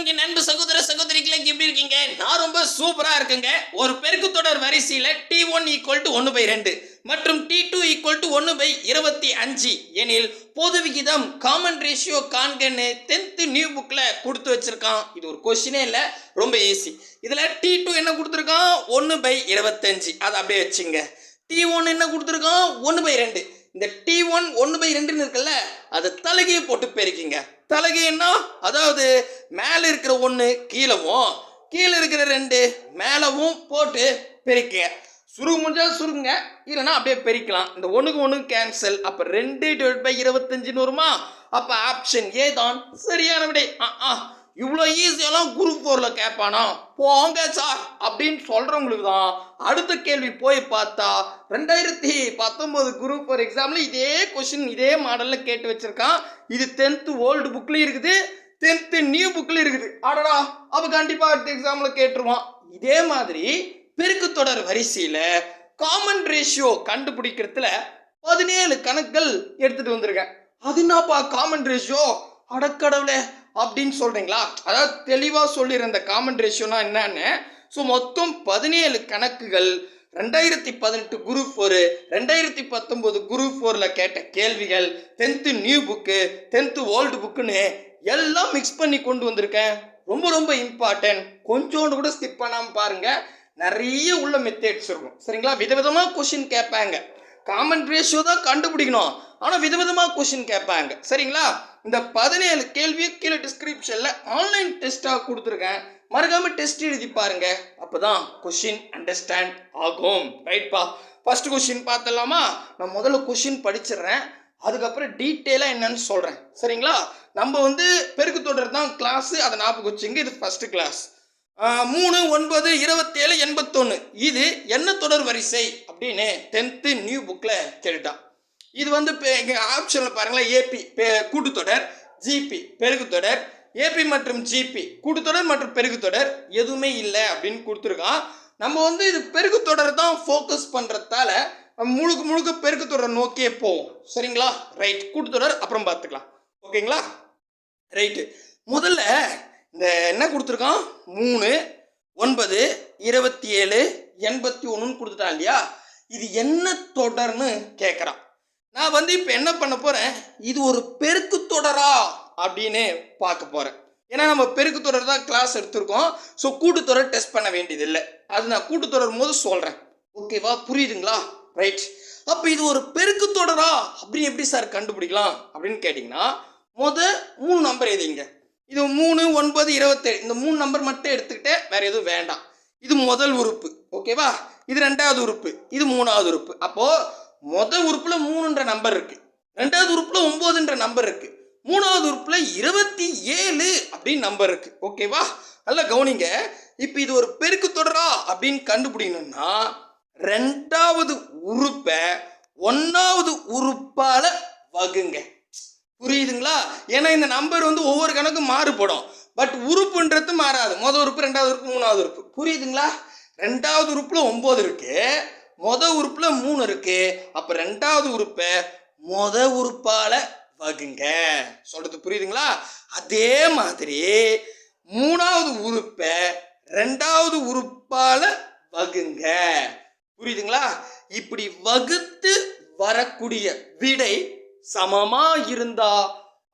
வணக்கம் என் அன்பு சகோதர சகோதரிகளை எப்படி இருக்கீங்க? நான் ரொம்ப சூப்பரா இருக்குங்க. ஒரு பெருக்கு தொடர் வரிசையில T1 = 1/2 மற்றும் T2 = 1/25 எனில் பொது விகிதம் காமன் ரேஷியோ காண்கன்னு 10th நியூ புக்ல கொடுத்து வச்சிருக்கான். இது ஒரு கொஸ்டினே இல்ல, ரொம்ப ஈஸி. இதுல T2 என்ன கொடுத்துருக்கான்? 1/25. அதை அப்படியே வச்சுங்க. T1 என்ன கொடுத்துருக்கான்? 1/2. இந்த T1 1/2 இருக்குல்ல, அதை தலைகையை போட்டு பெருக்கிங்க. தலைகைன்னா அதாவது மேலே இருக்கிற 1 கீழவும் கீழே இருக்கிற 2 மேலவும் போட்டு பெருக்குங்க. சுருங்க முடிஞ்சா சுருங்க, இல்லைன்னா அப்படியே பெருக்கலாம். இந்த 1க்கு 1 கேன்சல். அப்போ 2/25 வருமா? அப்போ ஆப்ஷன் ஏ தான் சரியான விடை. இவ்வளோ ஈஸியெல்லாம் குரூப் 4ல கேட்பானா? போங்க சார் அப்படின்னு சொல்கிறவங்களுக்கு தான் அடுத்த கேள்வி போய் பார்த்தா 2019 குரூப் 4 எக்ஸாமில் இதே கொஷின் இதே மாடலில் கேட்டு வச்சுருக்கான். இது 10th ஓல்டு புக்லேயும் இருக்குது, 10th நியூ புக்லேயும் இருக்குது. ஆடடா, அப்போ கண்டிப்பாக அடுத்த எக்ஸாமில் கேட்டுருவான். இதே மாதிரி பெருக்கு தொடர் வரிசையில் காமன் ரேஷியோ கண்டுபிடிக்கிறதுல 17 கணக்குகள் எடுத்துகிட்டு வந்திருக்கேன். அது என்னப்பா காமன் ரேஷியோ? அடக்கடவுளே அப்படின்னு சொல்கிறீங்களா? அதாவது தெளிவாக சொல்லியிருந்த காமன் ரேஷியோனா என்னன்னு. ஸோ மொத்தம் 17 கணக்குகள் 2018 குரூப் 4, 2019 குரூப் 4ல கேட்ட கேள்விகள், 10th new book, 10th old புக்குன்னு எல்லாம் மிக்ஸ் பண்ணி கொண்டு வந்திருக்கேன். ரொம்ப ரொம்ப இம்பார்ட்டன்ட். கொஞ்சோண்டு கூட ஸ்கிப் பண்ணாமல் பாருங்கள். நிறைய உள்ள மெத்தட்ஸ் இருக்கும். சரிங்களா? விதவிதமாக கொஷின் கேட்பாங்க. காமன் ரேஷியோ தான் கண்டுபிடிக்கணும், ஆனால் விதவிதமாக கொஷின் கேட்பாங்க. சரிங்களா? இந்த 17 கேள்வியை கீழே டிஸ்கிரிப்ஷனில் ஆன்லைன் டெஸ்ட்டாக கொடுத்துருக்கேன். மறக்காமல் டெஸ்ட் எழுதி பாருங்க. அப்போ தான் கொஷின் அண்டர்ஸ்டாண்ட் ஆகும். ரைட்பா? ஃபர்ஸ்ட் கொஷின் பார்த்துடலாமா? நான் முதல்ல கொஷின் படிச்சிடுறேன், அதுக்கப்புறம் டீட்டெயிலாக என்னன்னு சொல்கிறேன். சரிங்களா? நம்ம பெருக்கு தொடர் தான் கிளாஸு, அதை ஞாபகம் வச்சுங்க. இது ஃபர்ஸ்ட் கிளாஸ். 3, 9, 27, 81 இது என்ன தொடர் வரிசை அப்படின்னு 10th நியூ புக்கில் கேட்டுட்டான். இது எங்கள் ஆப்ஷனில் பாருங்களேன். ஏபி கூட்டுத்தொடர், ஜிபி பெருக்குத்தொடர், ஏபி மற்றும் ஜிபி கூட்டுத்தொடர் மற்றும் பெருக்குத்தொடர் எதுவுமே இல்லை அப்படின்னு கொடுத்துருக்கான். நம்ம இது பெருக்குத்தொடர் தான் ஃபோக்கஸ் பண்ணுறதால முழுக்க முழுக்க பெருக்குத்தொடர் நோக்கியே போவோம். சரிங்களா? ரைட். கூட்டுத்தொடர் அப்புறம் பார்த்துக்கலாம். ஓகேங்களா? ரைட்டு. முதல்ல இந்த என்ன கொடுத்துருக்கான்? 3, 9, 27, 81 கொடுத்துட்டான் இல்லையா? இது என்ன தொடர்னு கேட்குறான். நான் இப்போ என்ன பண்ண போகிறேன், இது ஒரு பெருக்கு தொடரா அப்படின்னு பார்க்க போகிறேன். ஏன்னா நம்ம பெருக்கு தொடர் தான் கிளாஸ் எடுத்திருக்கோம். ஸோ கூட்டுத்தொடர் டெஸ்ட் பண்ண வேண்டியதில்லை. அது நான் கூட்டுத்தொடர் போது சொல்கிறேன். ஓகேவா? புரியுதுங்களா? ரைட். அப்போ இது ஒரு பெருக்கு தொடரா அப்படின்னு எப்படி சார் கண்டுபிடிக்கலாம் அப்படின்னு கேட்டிங்கன்னா, 3 நம்பர் எழுதிங்க. இது 3, 9, 27 இந்த 3 நம்பர் மட்டும் எடுத்துக்கிட்டே வேற எதுவும் வேண்டாம். இது முதல் உறுப்பு. ஓகேவா? இது 2வது உறுப்பு, இது 3வது உறுப்பு. அப்போ முதல் உறுப்புல 3ன்ற நம்பர் இருக்கு, 2வது உறுப்புல 9ன்ற நம்பர் இருக்கு, 3வது உறுப்புல 27 அப்படின்னு நம்பர் இருக்கு. ஓகேவா? நல்லா கவனிங்க. இப்போ இது ஒரு பெருக்கு தொடரா அப்படின்னு கண்டுபிடிக்கணும்னா 2வது உறுப்பை 1வது உறுப்பால வகுங்க. புரியுதுங்களா? ஏன்னா இந்த நம்பர் ஒவ்வொரு கணக்கும் மாறுபடும், பட் உறுப்புன்றது மாறாது. முதல் உறுப்பு, 2வது உறுப்பு, 3வது உறுப்பு. புரியுதுங்களா? 2வது உறுப்புல 9 இருக்கு, முதல் உறுப்புல 3 இருக்கு. அப்ப 2வது உறுப்பை முதல் உறுப்பால வகுங்க. சொல்றது புரியுதுங்களா? அதே மாதிரி 3வது உறுப்பை 2வது உறுப்பால வகுங்க. புரியுதுங்களா? இப்படி வகுத்து வரக்கூடிய விடை சமமா இருந்தா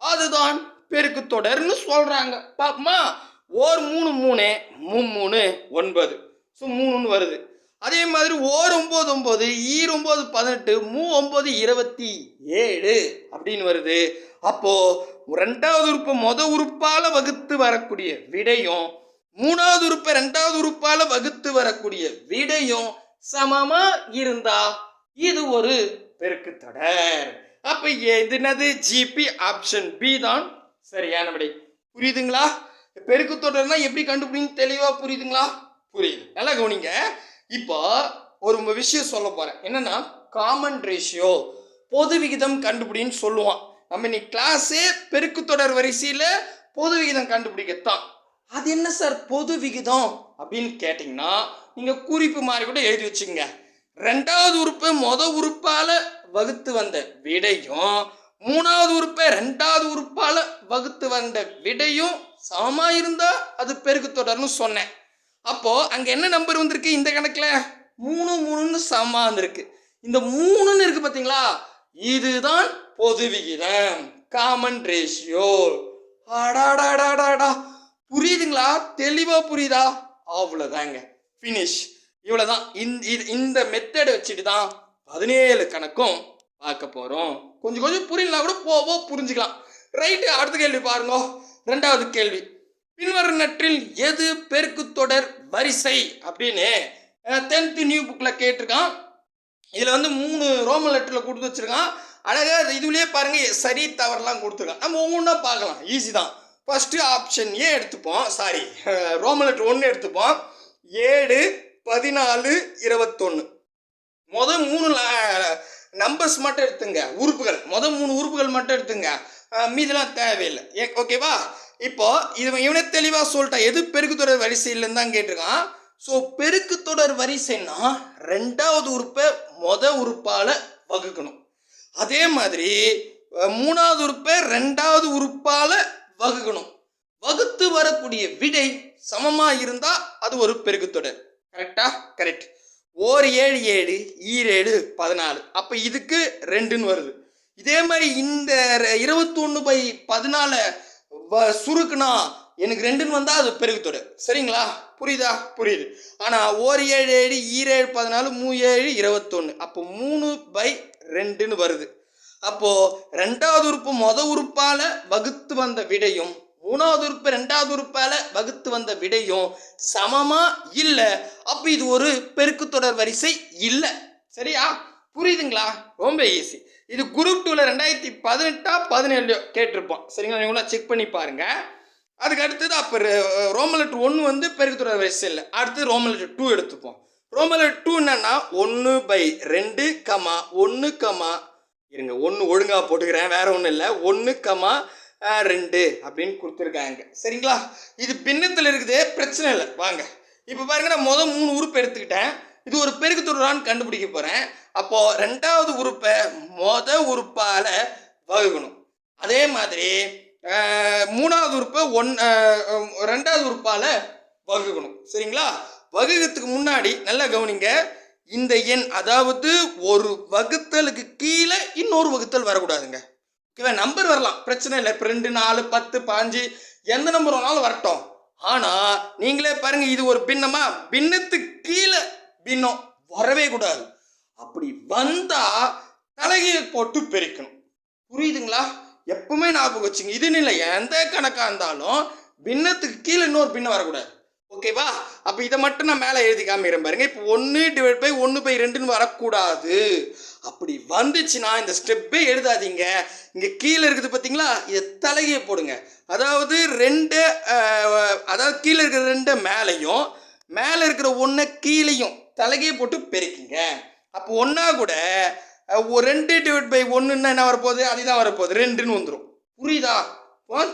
அதுதான் பெருக்கு தொடர்னு சொல்றாங்க. பாப்பமா? ஓர் 3 3 3 9. ஸோ 3ன்னு வருது. அதே மாதிரி ஓர் 9 9 ஈர் 9 18 9 27 அப்படின்னு வருது. அப்போ 2வது உறுப்பை முதல் உறுப்பால வகுத்து வரக்கூடிய விடையும் 3வது உறுப்பை 2வது உறுப்பால வகுத்து வரக்கூடிய விடையும் சமமா இருந்தா இது ஒரு பெருக்கு தொடர். அப்ப இது என்னது? ஜிபி. ஆப்ஷன் பி தான் சரியான விடை. புரியுதுங்களா? பெருக்கு தொடர்னா எப்படி கண்டுபிடிங்க தெளிவா புரியுதுங்களா? புரியுது. நல்லா கவனிங்க. இப்போ ஒரு விஷயம் சொல்ல போறேன். என்னன்னா, காமன் ரேஷியோ பொது விகிதம் கண்டுபிடின்னு சொல்லுவான். நம்ம இன்னைக்கு கிளாஸே பெருக்கு தொடர் வரிசையில பொது விகிதம் கண்டுபிடிக்கத்தான். அது என்ன சார் பொது விகிதம் அப்படின்னு கேட்டீங்கன்னா, நீங்க குறிப்பு மாதிரி கூட எழுதி வச்சுங்க. 2வது உறுப்பை முதல் உறுப்பால வகுத்து வந்த விடையும் 3வது உறுப்பை 2வது உறுப்பால வகுத்து வந்த விடையும் சமமா இருந்தா அது பெருக்கு தொடர்னு சொன்னேன். அப்போ அங்க என்ன நம்பர் வந்திருக்கு இந்த கணக்குல? 3 3ன்னு சமமா வந்திருக்கு. இந்த 3ன்னு இருக்கு பாத்தீங்களா, இதுதான் பொது விகிதம், காமன் ரேஷியோ. அடாடாடாடாடா, புரியுதுங்களா? தெளிவா புரியுதா? அவ்வளவுதாங்க, ஃபினிஷ். இவ்வளவுதான். இந்த மெத்தட் வச்சுட்டு தான் 17 கணக்கும் பார்க்க போறோம். கொஞ்சம் கொஞ்சம் புரியலனா கூட போவோ புரிஞ்சுக்கலாம். ரைட்டு, அடுத்த கேள்வி பாருங்க. 2வது கேள்வி, பின்வருவனற்றில் எது பெருக்கு தொடர் வரிசை அப்படின்னு 10th நியூ புக்ல கேட்டிருக்கான். இதுல வந்து 3 ரோமன் லெட்டர்ல கொடுத்து வச்சிருக்கான். அழகா இதுலயே பாருங்க சரி தவறுலாம் கொடுத்துருக்கான். நம்ம ஒவ்வொன்றா பார்க்கலாம், ஈஸி தான். ஃபர்ஸ்ட் ஆப்ஷன் ஏ எடுத்துப்போம், சாரி ரோமன் லெட்டர் 1 எடுத்துப்போம். 7 14 21. மொதல் 3 நம்பர்ஸ் மட்டும் எடுத்துங்க, உறுப்புகள் மொதல் 3 உறுப்புகள் மட்டும் எடுத்துங்க, மீதெல்லாம் தேவையில்லை. ஓகேவா? இப்போ இவனே தெளிவா சொல்லிட்டா எது பெருக்கு தொடர் வரிசையிலன்னு தான் கேட்டிருக்கான். ஸோ பெருக்கு தொடர் வரிசைன்னா 2வது உறுப்பை உறுப்பால வகுக்கணும். அதே மாதிரி 3வது உறுப்பை 2வது உறுப்பால வகுக்கணும். வகுத்து வரக்கூடிய விடை சமமா இருந்தா அது ஒரு பெருக்கு தொடர். கரெக்டா? கரெக்ட். ஓர் 7 7 7 14. அப்ப இதுக்கு 2ன்னு வருது. இதே மாதிரி இந்த 21/14 சுருக்குனா எனக்கு 2ன்னு வந்தா அது பெருக்கு தொடர். சரிங்களா? புரியுதா? புரியுது. ஆனா ஓர் 7 7 7 14 3 7 21. அப்போ 3/2ன்னு வருது. அப்போ 2வது உறுப்பு உறுப்பால வகுத்து வந்த விடையும் 3வது உறுப்பு 2வது உறுப்பால வகுத்து வந்த விடையும் சமமா இல்ல. அப்ப இது ஒரு பெருக்கு தொடர் வரிசை இல்ல. சரியா? புரியுதுங்களா? ரொம்ப ஈஸி. இது குரூப் 2ல 2018 17 கேட்டிருப்போம். சரிங்களா? நீங்க செக் பண்ணி பாருங்க. அதுக்கு அடுத்தது அப்ப ரோமன் லெட்டர் 1 வந்து பெருக்கு தொடர் வரிசை இல்லை. அடுத்து ரோமன் லெட்டர் 2 எடுத்துப்போம். ரோமன் லெட்டர் 2 என்னன்னா 1/2 1 இருங்க 1 ஒழுங்கா போட்டுக்கிறேன், வேற ஒன்றும் இல்லை. 1,2 அப்படின்னு கொடுத்துருக்காங்க. சரிங்களா? இது பின்னத்தில் இருக்குது, பிரச்சனை இல்லை. வாங்க இப்போ பாருங்க, நான் மொதல் 3 உறுப்பு எடுத்துக்கிட்டேன். இது ஒரு பெருக்கு தொடரான்னு கண்டுபிடிக்க போறேன். அப்போ 2வது உறுப்பை உறுப்பால வகுக்கணும். அதே மாதிரி 3வது உறுப்பை 2வது உறுப்பால வகுக்கணும். சரிங்களா? வகுக்கிறதுக்கு முன்னாடி நல்லா கவனிங்க, இந்த எண் அதாவது ஒரு வகுத்தலுக்கு கீழே இன்னொரு வகுத்தல் வரக்கூடாதுங்க. ஓகேவா? நம்பர் வரலாம், பிரச்சனை இல்லை. இப்போ 2 4 10 15 எந்த நம்பர் வேணாலும் வரட்டும். ஆனா நீங்களே பாருங்க, இது ஒரு பின்னமா, பின்னத்துக்கு கீழே பின்னம் வரவே கூடாது. அப்படி வந்தா தலைகீழ போட்டு பெருக்கணும். புரியுதுங்களா? எப்பவுமே ஞாபகம் வச்சுங்க. இதுன்னு இல்லை, எந்த கணக்கா இருந்தாலும் பின்னத்துக்கு கீழே இன்னொரு பின்னம் வரக்கூடாது. ஓகேவா? அப்ப இதை மட்டும் நான் மேலே எழுதி காமிக்கிறேன் பாருங்க. இப்போ 1/1/2ன்னு வரக்கூடாது. அப்படி வந்துச்சுன்னா இந்த ஸ்டெப்பே எழுதாதீங்க. இங்க கீழே இருக்குது பார்த்தீங்களா, இதை தலைகீழ போடுங்க. அதாவது கீழே இருக்கிற 2 மேலையும் மேலே இருக்கிற 1 கீழையும் தலைகீழ போட்டு பெருக்கிங்க. அப்போ ஒன்னா கூட 2/1 என்ன வரப்போகுது, அதுதான் வரப்போகுது, 2ன்னு வந்துடும். புரியுதா?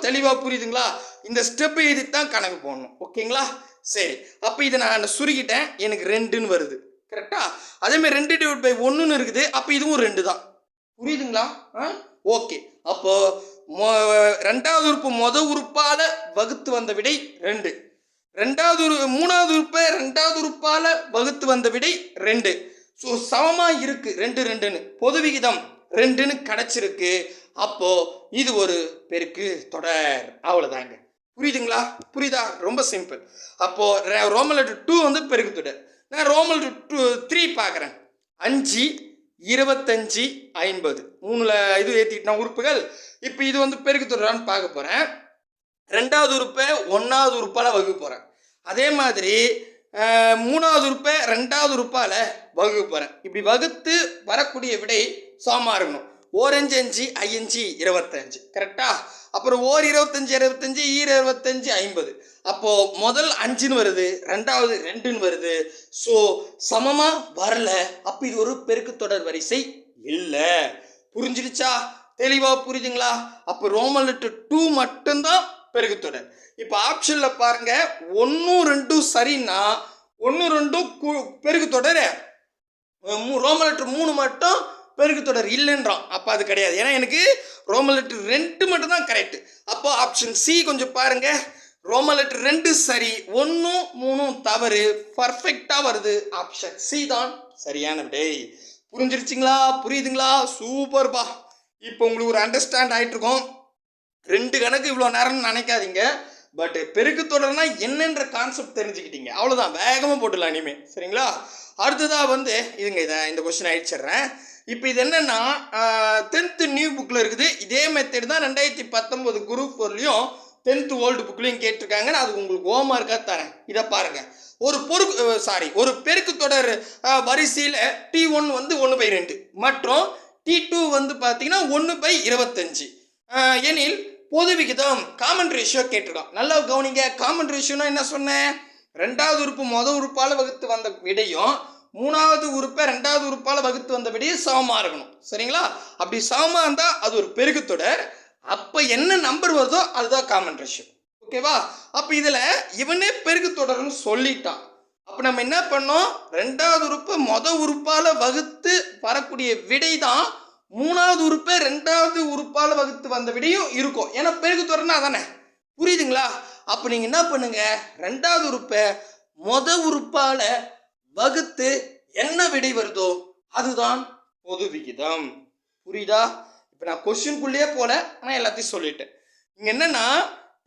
தெளிவாக புரியுதுங்களா? இந்த ஸ்டெப் எழுதித்தான் கணக்கு போடணும். ஓகேங்களா? சரி, அப்போ இதை நான் சுருக்கிட்டேன், எனக்கு 2ன்னு வருது. கரெக்டா? அதேமாதிரி 2/1ன்னு இருக்குது. அப்போ இதுவும் 2 தான். புரியுதுங்களா? ஓகே. அப்போ 2வது உறுப்பு உறுப்பால வகுத்து வந்த விடை 2. 3வது உறுப்பை 2வது உறுப்பால வகுத்து வந்த விடை 2. ஸோ சமமா இருக்கு 2 2ன்னு, பொது விகிதம் 2ன்னு கிடைச்சிருக்கு. அப்போ இது ஒரு பெருக்கு தொடர். அவ்வளவுதாங்க. புரியுதுங்களா? புரியுதா? ரொம்ப சிம்பிள். அப்போ ரோமன் லெட்டர் 2 வந்து பெருக்கு தொடர். நான் ரோமன் லெட்டர் 3 பார்க்குறேன். 5 25 50 3ல இது ஏற்றிக்கிட்டேன் உறுப்புகள். இப்போ இது வந்து பெருக்கு தொடரான்னு பார்க்க போறேன். 2வது உறுப்பை 1வது உறுப்பால வகுக்க போறேன். அதே மாதிரி 3வது உறுப்பை 2வது உறுப்பால வகுக்க போறேன். இப்படி வகுத்து வரக்கூடிய விடை சமமா இருக்கணும். 4 5 5 5 25. கரெக்டா? அப்புறம் 1 25 25 25 50. அப்போ முதல் 5ன்னு வருது, 2வது 2ன்னு வருது. ஸோ சமமா வரல. அப்போ இது ஒரு பெருக்கு தொடர் வரிசை இல்லை. புரிஞ்சிடுச்சா? தெளிவா புரியுதுங்களா? அப்போ ரோமன் லெட்டர் 2 மட்டும்தான் பெருக்கு தொடர். இப்போ ஆப்ஷன்ல பாருங்க, 1 2 சரின்னா 1 2 பெருக்கு தொடர், ரோமன் லெட்டர் 3 மட்டும் பெருக்கு தொடர் இல்லைன்றான். அப்போ அது கிடையாது. ஏன்னா எனக்கு ரோமன் லெட்டர் 2 மட்டும் தான் கரெக்ட். அப்போ ஆப்ஷன் சி கொஞ்சம் பாருங்க, ரோமன் லெட்டர் 2 சரி, 1 3 தவறு. பர்ஃபெக்டா வருது. ஆப்ஷன் சி தான் சரியான விடை. புரிஞ்சிருச்சுங்களா? புரியுதுங்களா? சூப்பர்பா. இப்போ உங்களுக்கு ஒரு அண்டர்ஸ்டாண்ட் ஆயிட்டு இருக்கும். 2 கணக்கு இவ்வளோ நேரம்னு நினைக்காதீங்க. பட் பெருக்கு தொடர்னா என்னன்ற கான்செப்ட் தெரிஞ்சுக்கிட்டீங்க. அவ்வளோதான், வேகமாக போட்டுடலாம் இனிமே. சரிங்களா? அடுத்ததாக வந்து இந்த கொஸ்டின் அழிச்சிடுறேன். இப்போ இது என்னன்னா 10th நியூ புக்கில் இருக்குது. இதே மெத்தட் தான் 2019 குரூப் 4லையும் 10th ஓல்டு புக்லையும் கேட்டிருக்காங்க. நான் அது உங்களுக்கு ஹோம்வொர்க்காக தரேன். இதை பாருங்கள். ஒரு பெருக்கு தொடர் வரிசையில் T1 வந்து 1/2 மற்றும் T2 வந்து பார்த்தீங்கன்னா 1/25 எனில் பொது விகிதம் காமன் ரேஷியோ கேட்டிருக்கான். நல்லா கவனிங்க. காமன் ரேஷியோனா என்ன சொன்னேன்? 2வது உறுப்பு மொதல் உறுப்பால் வகுத்து வந்த விடையும் 3வது உறுப்பை 2வது உறுப்பால் வகுத்து வந்த விடையும் சமமாக இருக்கணும். சரிங்களா? அப்படி சமமாக இருந்தால் அது ஒரு பெருக்குத்தொடர். அப்போ என்ன நம்பர் வருதோ அதுதான் காமன் ரேஷியோ. ஓகேவா? அப்போ இதில் இவனே பெருக்குத்தொடர்னு சொல்லிட்டான். அப்போ நம்ம என்ன பண்ணோம்? 2வது உறுப்பை மொதல் உறுப்பால் வகுத்து வரக்கூடிய விடை தான் 3வது உறுப்பை 2வது உறுப்பால் வகுத்து வந்த விடையும் இருக்கும். ஏன்னா பெருக்கு தொடர்னா அதானே. புரியுதுங்களா? அப்போ நீங்கள் என்ன பண்ணுங்க, 2வது உறுப்பை மொதல் உறுப்பால் வகுத்து என்ன விடை வருதோ அதுதான் பொது விகிதம். புரியுதா? இப்போ நான் கொஸ்டின்குள்ளேயே போல, ஆனால் எல்லாத்தையும் சொல்லிட்டேன். இங்கே என்னன்னா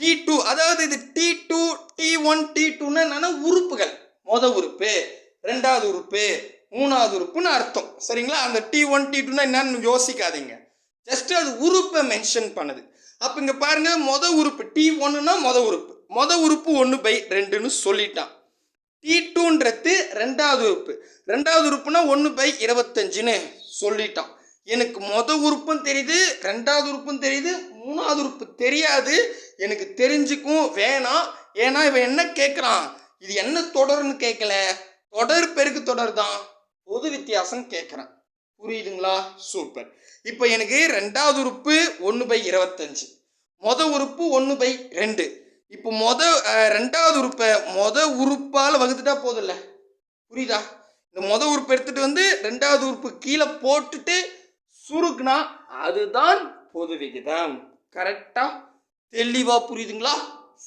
T2, அதாவது இது T2 T1 T2ன்னு என்னன்னா உறுப்புகள். மொதல் உறுப்பு, 2வது உறுப்பு, 3வது உறுப்புன்னு அர்த்தம். சரிங்களா? அந்த T1 T2னா என்னன்னு யோசிக்காதீங்க. ஜஸ்ட் அது உறுப்பை மென்ஷன் பண்ணுது. அப்போ இங்கே பாருங்க, மொதல் உறுப்பு T1னா மொதல் உறுப்பு 1/2ன்னு சொல்லிட்டான். T2ன்றது 2வது உறுப்பு. 2வது உறுப்புனா 1/25ன்னு சொல்லிட்டான். எனக்கு மொதல் உறுப்பும் தெரியுது, 2வது உறுப்பும் தெரியுது, 3வது உறுப்பு தெரியாது. எனக்கு தெரிஞ்சுக்கும் வேணாம். ஏன்னா இவன் என்ன கேட்குறான்? இது என்ன தொடர்னு கேட்கல, தொடர் பெருக்கு தொடர் தான். பொது வித்தியாசம் கேட்குறேன். புரியுதுங்களா? சூப்பர். இப்போ எனக்கு 2வது உறுப்பு 1/25, மொதல் உறுப்பு 1/2. இப்போ 2வது உறுப்பை மொதல் உறுப்பால் வகுத்துட்டா போதும் இல்லை? புரியுதா? இந்த மொதல் உறுப்பு எடுத்துகிட்டு வந்து 2வது உறுப்பு கீழே போட்டுட்டு சுருக்குனா அதுதான் பொது விகிதம். கரெக்டாக தெளிவாக புரியுதுங்களா?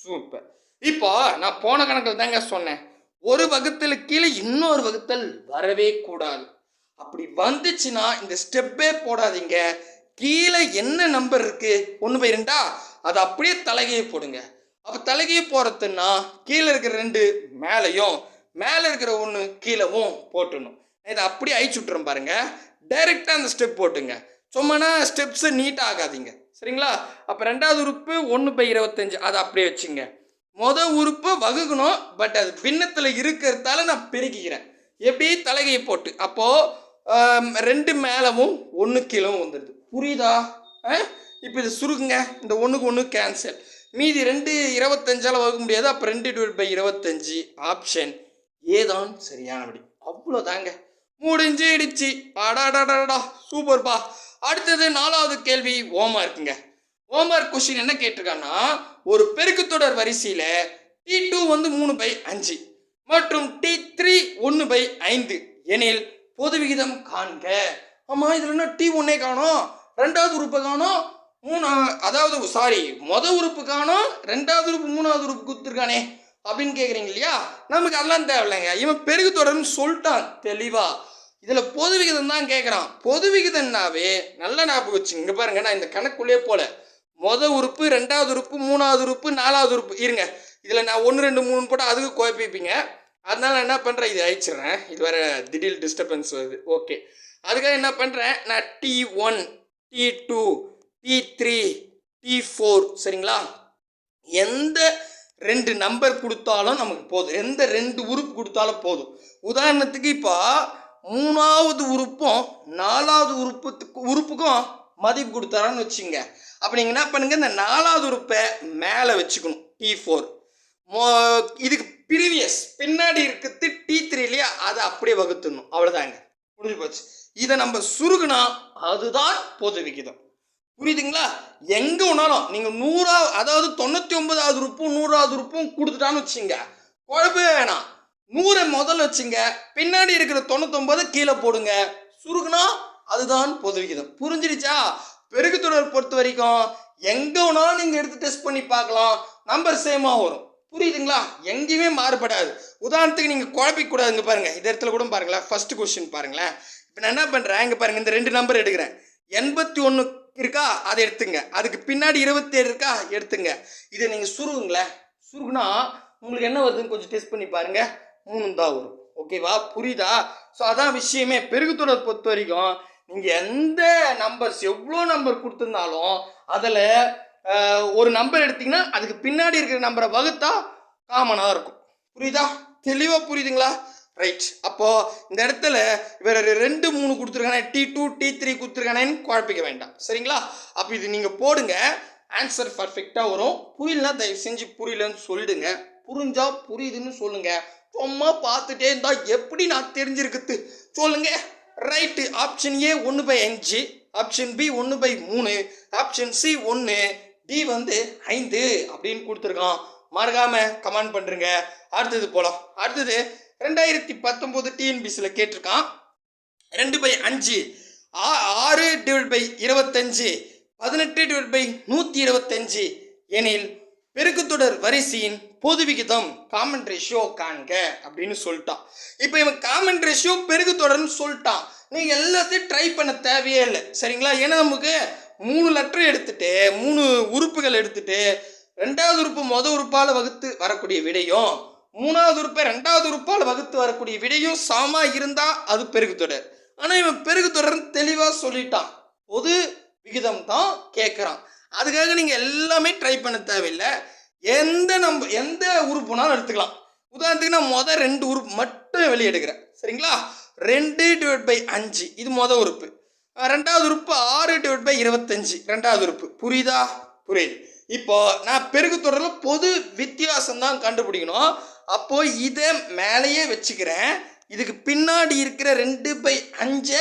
சூப்பர். இப்போ நான் போன கணக்கில் தாங்க சொன்னேன், ஒரு வகுத்தல் கீழே இன்னொரு வகுத்தல் வரவே கூடாது. அப்படி வந்துச்சுன்னா இந்த ஸ்டெப்பே போடாதீங்க. கீழே என்ன நம்பர் இருக்கு 1/2, அதை அப்படியே தலைகையை போடுங்க. அப்போ தலைகையை போகிறதுன்னா கீழே இருக்கிற 2 மேலேயும் மேலே இருக்கிற 1 கீழவும் போட்டுடணும். இதை அப்படியே அழிச்சு விட்டுறோம் பாருங்க. டைரெக்டாக அந்த ஸ்டெப் போட்டுங்க. சும்மானா ஸ்டெப்ஸை நீட்டாக ஆகாதீங்க. சரிங்களா? அப்போ 2வது உறுப்பு 1/25 அதை அப்படியே வச்சுங்க. மொதல் உறுப்பு வகுக்கணும், பட் அது பின்னத்தில் இருக்கிறதால நான் பெருக்கிக்கிறேன். எப்படி? தலைகையை போட்டு. அப்போது 2 மேலவும் 1 கீழவும் வந்துடுது. புரியுதா? இப்போ இது சுருக்குங்க. இந்த 1க்கு 1 கேன்சல். மீதி 2 25ஆல் வகுக்க முடியாது. அப்போ 2/25. ஆப்ஷன் ஏ தான் சரியான விடை. அவ்வளோதாங்க, முடிஞ்சிடுச்சு. அடாடாடாடா, சூப்பர்பா. அடுத்தது 4வது கேள்வி ஹோம்வொர்க்குங்க. ஹோம்வொர்க் கொஸ்டின் என்ன கேட்டிருக்கான்னா, ஒரு பெருக்குத்தொடர் வரிசையில் T2 வந்து 3/5 மற்றும் T3 1/5 எனில் பொது விகிதம் காண்க. ஆமாம், இதில் என்ன T1 காணும், 2வது உறுப்பை காணும், மொதல் உறுப்பு காணும், 2வது உறுப்பு 3வது உறுப்பு கொடுத்துருக்கானே அப்படின்னு கேட்குறீங்க இல்லையா? நமக்கு அதெல்லாம் தேவையில்லைங்க. இவன் பெருக்குத்தொடர்னு சொல்லிட்டான் தெளிவா. இதில் பொது விகிதம் தான் கேட்குறான். பொது விகிதம்னாவே நல்லா ஞாபகம் வச்சுங்க. இங்கே பாருங்க, நான் இந்த கணக்குள்ளே போல மொதல் உறுப்பு, 2வது உறுப்பு, 3வது உறுப்பு, 4வது உறுப்பு இருங்க. இதில் நான் 1 2 3 போட்டால் அதுக்கு குழப்பிப்பீங்க. அதனால நான் என்ன பண்ணுறேன், இது அழிச்சிடுறேன். இது வேறு திடீர் டிஸ்டர்பன்ஸ் வருது. ஓகே, அதுக்காக என்ன பண்ணுறேன், நான் T1 T2 T3 T4 சரிங்களா, எந்த 2 நம்பர் கொடுத்தாலும் நமக்கு போதும். எந்த 2 உறுப்பு கொடுத்தாலும் போதும். உதாரணத்துக்கு இப்போ 3வது உறுப்பும் 4வது உறுப்புக்கும் மதிப்பு கொடுத்தாரான்னு வச்சுங்க. அப்போ நீங்கள் என்ன பண்ணுங்க, இந்த 4வது உறுப்பை மேலே வச்சுக்கணும். T4 இதுக்கு பின்னாடி இருக்கிறது T3 இல்லையா, அதை அப்படியே வகுத்துடணும். அவ்வளோதாங்க, முடிஞ்சு போச்சு. இதை நம்ம சுருகுனா அதுதான் பொது விகிதம். புரியுதுங்களா? எங்கே வேணாலும் நீங்கள் 99வது உறுப்பும் 100வது உறுப்பும் கொடுத்துட்டான்னு வச்சுங்க, குழப்பவே வேணாம். 100 முதல்ல வச்சுங்க, பின்னாடி இருக்கிற 99 கீழே போடுங்க. சுருகுனா அதுதான் பொது விகிதம். புரிஞ்சிடுச்சா? பெருக்குத்தொடர் பொறுத்த வரைக்கும் எங்கே வேணாலும் நீங்கள் எடுத்து டெஸ்ட் பண்ணி பார்க்கலாம். நம்பர் சேமாக வரும். புரியுதுங்களா? எங்கேயுமே மாறுபடாது. உதாரணத்துக்கு நீங்கள் குழப்பிக்கூடாதுங்க பாருங்கள். இந்த இடத்துல கூட பாருங்களேன். ஃபர்ஸ்ட் கொஸ்டின் பாருங்களேன். இப்போ நான் என்ன பண்ணுறேன், இங்கே பாருங்கள், இந்த 2 நம்பர் எடுக்கிறேன். 81 இருக்கா, அதை எடுத்துங்க. அதுக்கு பின்னாடி 27 இருக்கா, எடுத்துங்க. இதை நீங்கள் சுருகுங்களேன். சுருகுனா உங்களுக்கு என்ன வருதுன்னு கொஞ்சம் டெஸ்ட் பண்ணி பாருங்க. 3 தான் வரும். ஓகேவா? புரியுதா? ஸோ அதான் விஷயமே. பெருக்குத்தொடர் பொறுத்த வரைக்கும் நீங்கள் எந்த நம்பர்ஸ் எவ்வளோ நம்பர் கொடுத்துருந்தாலும் அதில் ஒரு நம்பர் எடுத்தீங்கன்னா அதுக்கு பின்னாடி இருக்கிற நம்பரை வகுத்தா காமனாக இருக்கும். புரியுதா? தெளிவாக புரியுதுங்களா? ரைட். அப்போது இந்த இடத்துல வேறு 2 3 கொடுத்துருக்கானே, T2 T3 கொடுத்துருக்கானேன்னு குழப்பிக்க வேண்டாம். சரிங்களா? அப்போ இது நீங்கள் போடுங்க, ஆன்சர் பர்ஃபெக்டாக வரும். புரியலனா தயவு செஞ்சு புரியலன்னு சொல்லிடுங்க. புரிஞ்சா புரியுதுன்னு சொல்லுங்க. சும்மா பார்த்துட்டே இருந்தால் எப்படி நான் தெரிஞ்சிருக்குது சொல்லுங்க. Right. Option A 1/5, option B 1/3, option C 1, D வந்து 5 அப்படின்னு கொடுத்துருக்கான். மறக்காம கமெண்ட் பண்ணுறங்க. அடுத்தது போகலாம். அடுத்தது 2019 டிஎன்பிசியில் கேட்டிருக்கான். 2/5 6/25 18/125 எனில் பெருக்குத்தொடர் வரிசையின் பொது விகிதம் காமன் ரேஷியோ காண்க அப்படின்னு சொல்லிட்டான். இப்போ இவன் காமன் ரேஷியோ பெருக்குத்தொடர்னு சொல்லிட்டான். நீங்கள் எல்லாத்தையும் ட்ரை பண்ண தேவையே இல்லை. சரிங்களா? ஏன்னா நமக்கு 3 லெட்டர் எடுத்துட்டு 3 உறுப்புகள் எடுத்துட்டு 2வது உறுப்பு மொதல் உறுப்பால் வகுத்து வரக்கூடிய விடையும் 3வது உறுப்பை 2வது உறுப்பால் வகுத்து வரக்கூடிய விடையும் சமமா இருந்தால் அது பெருக்குத்தொடர். ஆனால் இவன் பெருக்குத்தொடர்னு தெளிவாக சொல்லிட்டான். பொது விகிதம் தான் கேட்குறான். அதுக்காக நீங்கள் எல்லாமே ட்ரை பண்ண தேவையில்லை. எந்த உறுப்புனாலும் எடுத்துக்கலாம். உதாரணத்துக்கு நான் மொதல் 2 உறுப்பு மட்டும் வெளியே எடுக்கிறேன். சரிங்களா? 2/5 இது மொதல் உறுப்பு. 2வது உறுப்பு 6/25 2வது உறுப்பு. புரியுதா? புரியுது. இப்போ நான் பெருக்குத்தொடரில் பொது வித்தியாசம் தான் கண்டுபிடிக்கணும். அப்போ இதை மேலேயே வச்சுக்கிறேன். இதுக்கு பின்னாடி இருக்கிற 2/5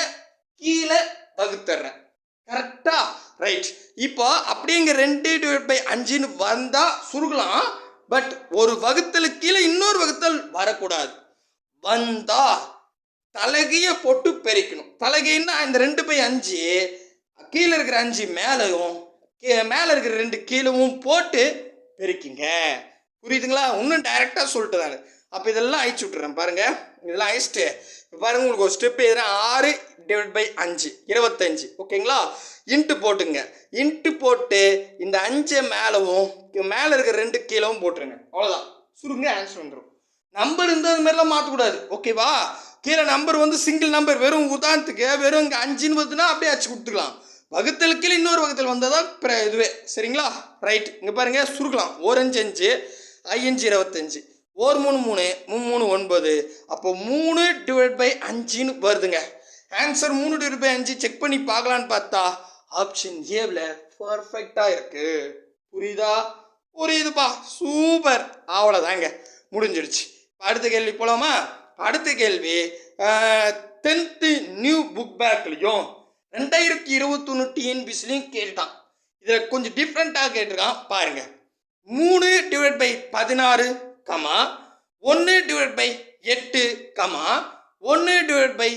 கீழே வகுத்துறேன். கரெக்டா? ரைட். இப்போ அப்படிங்க 2/5ன்னு வந்தால் சுருகலாம். பட் ஒரு வகுத்தலுக்கு கீழே இன்னொரு வகுத்தல் வரக்கூடாது. வந்தா தலகையை போட்டு பெருக்கணும். தலகைன்னா இந்த 2/5 கீழே இருக்கிற 5 மேலேயும் மேலே இருக்கிற 2 கீழவும் போட்டு பெருக்கிங்க. புரியுதுங்களா? இன்னும் டைரெக்டாக சொல்லிட்டு தானே. அப்போ இதெல்லாம் அழிச்சு விட்டுறேன் பாருங்கள். இதெல்லாம் அழிச்சிட்டு இப்போ பாருங்கள், உங்களுக்கு ஒரு ஸ்டெப் எதுனா 6/5 25. ஓகேங்களா? இன்ட்டு போட்டுங்க. இன்ட்டு போட்டு இந்த 5 மேலவும் மேலே இருக்கிற 2 கீழவும் போட்டுருங்க. அவ்வளோதான். சுருங்க ஆன்சர் வந்துடும். நம்பர் இருந்தால் அது மாதிரிலாம் மாற்றக்கூடாது. ஓகேவா? கீழே நம்பர் வந்து சிங்கிள் நம்பர் வெறும் உதாரணத்துக்கு வெறும் இங்கே 5ன்னு வருதுன்னா அப்படியே அச்சு கொடுத்துக்கலாம். வகுத்தல் கீழே இன்னொரு வகுத்தல் வந்தால் தான் இதுவே. சரிங்களா? ரைட். இங்கே பாருங்கள், சுருக்கலாம். 1 5 5 5 25 1 3 3 3 9. அப்போ 3/5ன்னு வருதுங்க. ஆன்சர் 3/5 செக் பண்ணி பார்க்கலான்னு பார்த்தா ஆப்ஷன் ஏவில் பர்ஃபெக்டாக இருக்குது. புரியுதா? புரியுதுப்பா. சூப்பர். அவ்வளோதாங்க, முடிஞ்சிடுச்சு. அடுத்த கேள்வி போகலாமா? அடுத்த கேள்வி 10th நியூ புக் பேக்லையும் 2021 டிஎன்பிசிலையும் கேட்டான். இதில் கொஞ்சம் டிஃப்ரெண்ட்டாக கேட்டிருக்கான் பாருங்க. 3/16, 1/8, 1/12,